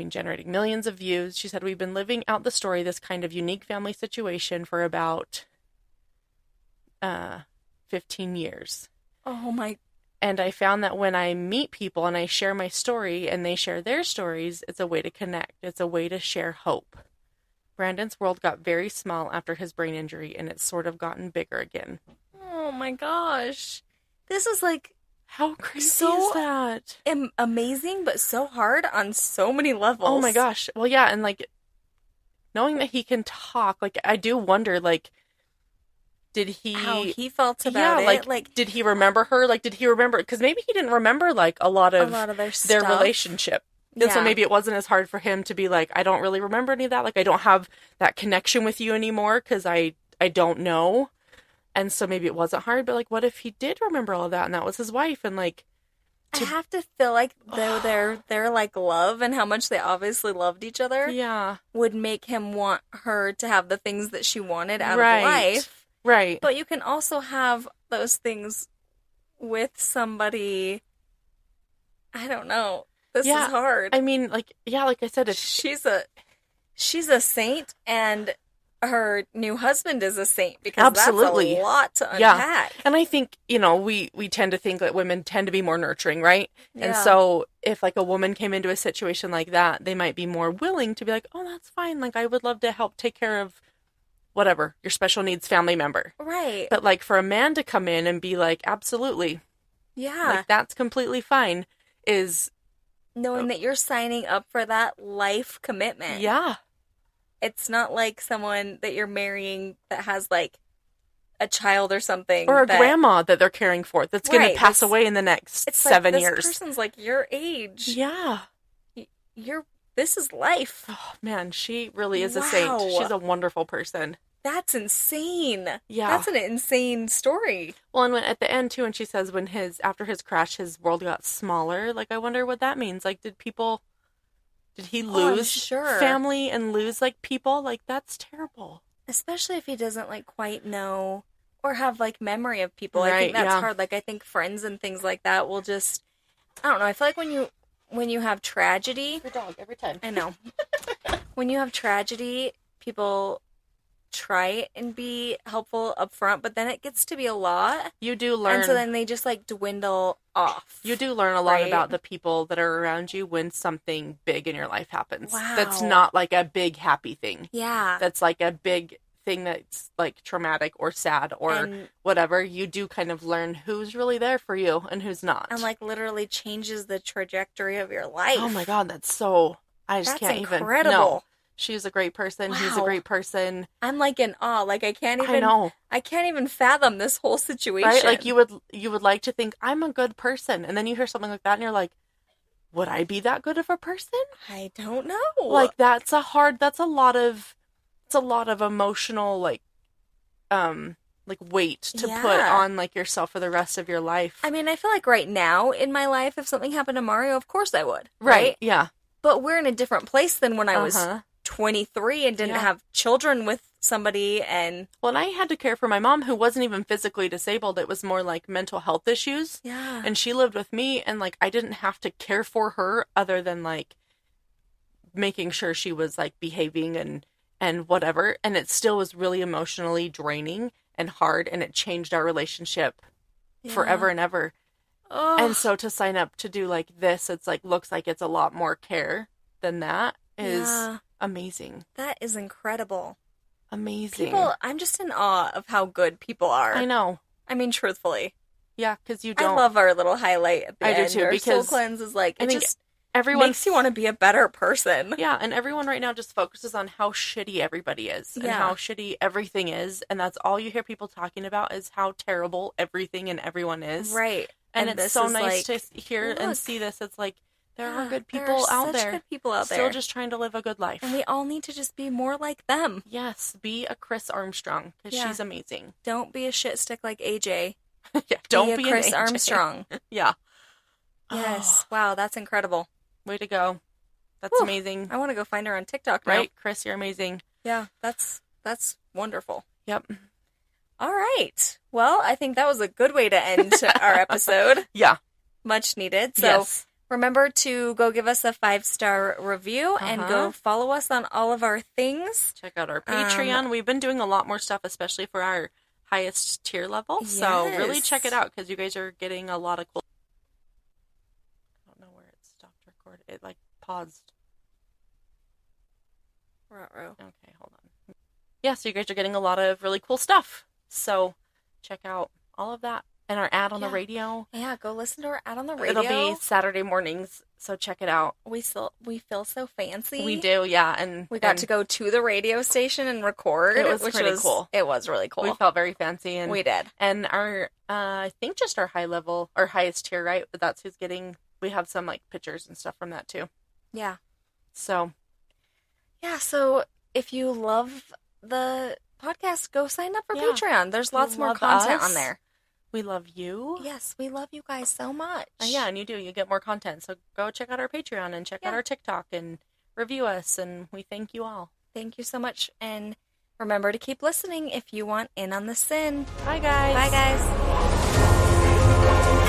Generating millions of views. She said, we've been living out the story, this kind of unique family situation, for about 15 years. Oh my. And I found that when I meet people and I share my story and they share their stories, it's a way to connect. It's a way to share hope. Brandon's world got very small after his brain injury, and it's sort of gotten bigger again. Oh my gosh. This is like... How crazy so is that? Amazing, but so hard on so many levels. Oh my gosh. Well, yeah, and like, knowing that he can talk, like, I do wonder, like, did he... How he felt about it. Like, did he remember her? Like, did he remember... Because maybe he didn't remember, like, a lot of their relationship. And so maybe it wasn't as hard for him to be like, I don't really remember any of that. Like, I don't have that connection with you anymore because I don't know. And so maybe it wasn't hard, but like, what if he did remember all of that and that was his wife? And like, I have to feel like their like love and how much they obviously loved each other would make him want her to have the things that she wanted out of life. Right. But you can also have those things with somebody. I don't know. This is hard. I mean, like, like I said, if she's a saint and her new husband is a saint, because that's a lot to unpack. Yeah. And I think, we tend to think that women tend to be more nurturing, right? Yeah. And so if like a woman came into a situation like that, they might be more willing to be like, oh, that's fine. Like, I would love to help take care of whatever, your special needs family member. Right. But like for a man to come in and be like, absolutely. Yeah. Like, that's completely fine, is... knowing that you're signing up for that life commitment. Yeah. It's not like someone that you're marrying that has, like, a child or something. Or a grandma that they're caring for that's going to pass away in the next 7 years. This person's, like, your age. Yeah. This is life. Oh, man, she really is a saint. She's a wonderful person. That's insane. Yeah. That's an insane story. Well, and at the end, too, when she says after his crash, his world got smaller, like, I wonder what that means. Like, did he lose family and lose, like, people? Like, that's terrible. Especially if he doesn't, like, quite know or have, like, memory of people. Right, I think that's hard. Like, I think friends and things like that will just, I don't know. I feel like when you have tragedy. Your dog, every time. I know. When you have tragedy, people try and be helpful up front, but then it gets to be a lot. You do learn. And so then they just, like, dwindle off. You do learn a lot about the people that are around you when something big in your life happens. Wow. That's not, like, a big happy thing. Yeah. That's, like, a big thing that's, like, traumatic or sad or whatever. You do kind of learn who's really there for you and who's not. And, like, literally changes the trajectory of your life. Oh, my God. That's so... I just can't even... incredible. No. She's a great person. Wow. He's a great person. I'm like in awe. Like I can't even fathom this whole situation. Right? Like you would like to think I'm a good person, and then you hear something like that, and you're like, would I be that good of a person? I don't know. Like that's a lot of emotional like weight to put on like yourself for the rest of your life. I mean, I feel like right now in my life, if something happened to Mario, of course I would. Right? Yeah. But we're in a different place than when I was 23 and didn't have children with somebody. And I had to care for my mom, who wasn't even physically disabled. It was more like mental health issues. Yeah. And she lived with me, and like I didn't have to care for her other than like making sure she was like behaving and whatever. And it still was really emotionally draining and hard, and it changed our relationship forever and ever. Oh. And so to sign up to do like this, it's like looks like it's a lot more care than that is amazing. That is incredible. Amazing. I'm just in awe of how good people are. I know. I mean, truthfully. Yeah, because you don't. I love our little highlight at the end. I do too, our because soul cleanse is like, everyone makes you want to be a better person. Yeah, and everyone right now just focuses on how shitty everybody is and how shitty everything is, and that's all you hear people talking about is how terrible everything and everyone is. Right. And it's so nice to hear and see this. It's like, There are good there people are out such there. good people out Still there. just trying to live a good life. And we all need to just be more like them. Yes, be a Chris Armstrong, because she's amazing. Don't be a shit stick like AJ. Yeah, don't be a Chris an AJ. Armstrong. Yeah. Yes. Wow, that's incredible. Way to go. That's Whew. amazing. I want to go find her on TikTok now. Right? Chris, you're amazing. Yeah, that's wonderful. Yep. All right. Well, I think that was a good way to end our episode. Yeah. Much needed. So Yes. remember to go give us a 5-star review and go follow us on all of our things. Check out our Patreon. We've been doing a lot more stuff, especially for our highest tier level. So really check it out, because you guys are getting a lot of cool... I don't know where it stopped recording. It paused. Ruh-roh. Okay, hold on. Yeah, so you guys are getting a lot of really cool stuff. So check out all of that. And our ad on the radio. Yeah, go listen to our ad on the radio. It'll be Saturday mornings, so check it out. We feel so fancy. We do, yeah. And we got to go to the radio station and record. It was pretty cool. It was really cool. We felt very fancy. And we did. And our, I think just our high level, our highest tier, right? But that's who's getting, we have some pictures and stuff from that too. Yeah. So. Yeah, so if you love the podcast, go sign up for Patreon. There's lots more content on there. We love you. Yes, we love you guys so much. Yeah, and you do. You get more content. So go check out our Patreon and check out our TikTok and review us. And we thank you all. Thank you so much. And remember to keep listening if you want in on the sin. Bye, guys. Bye, guys.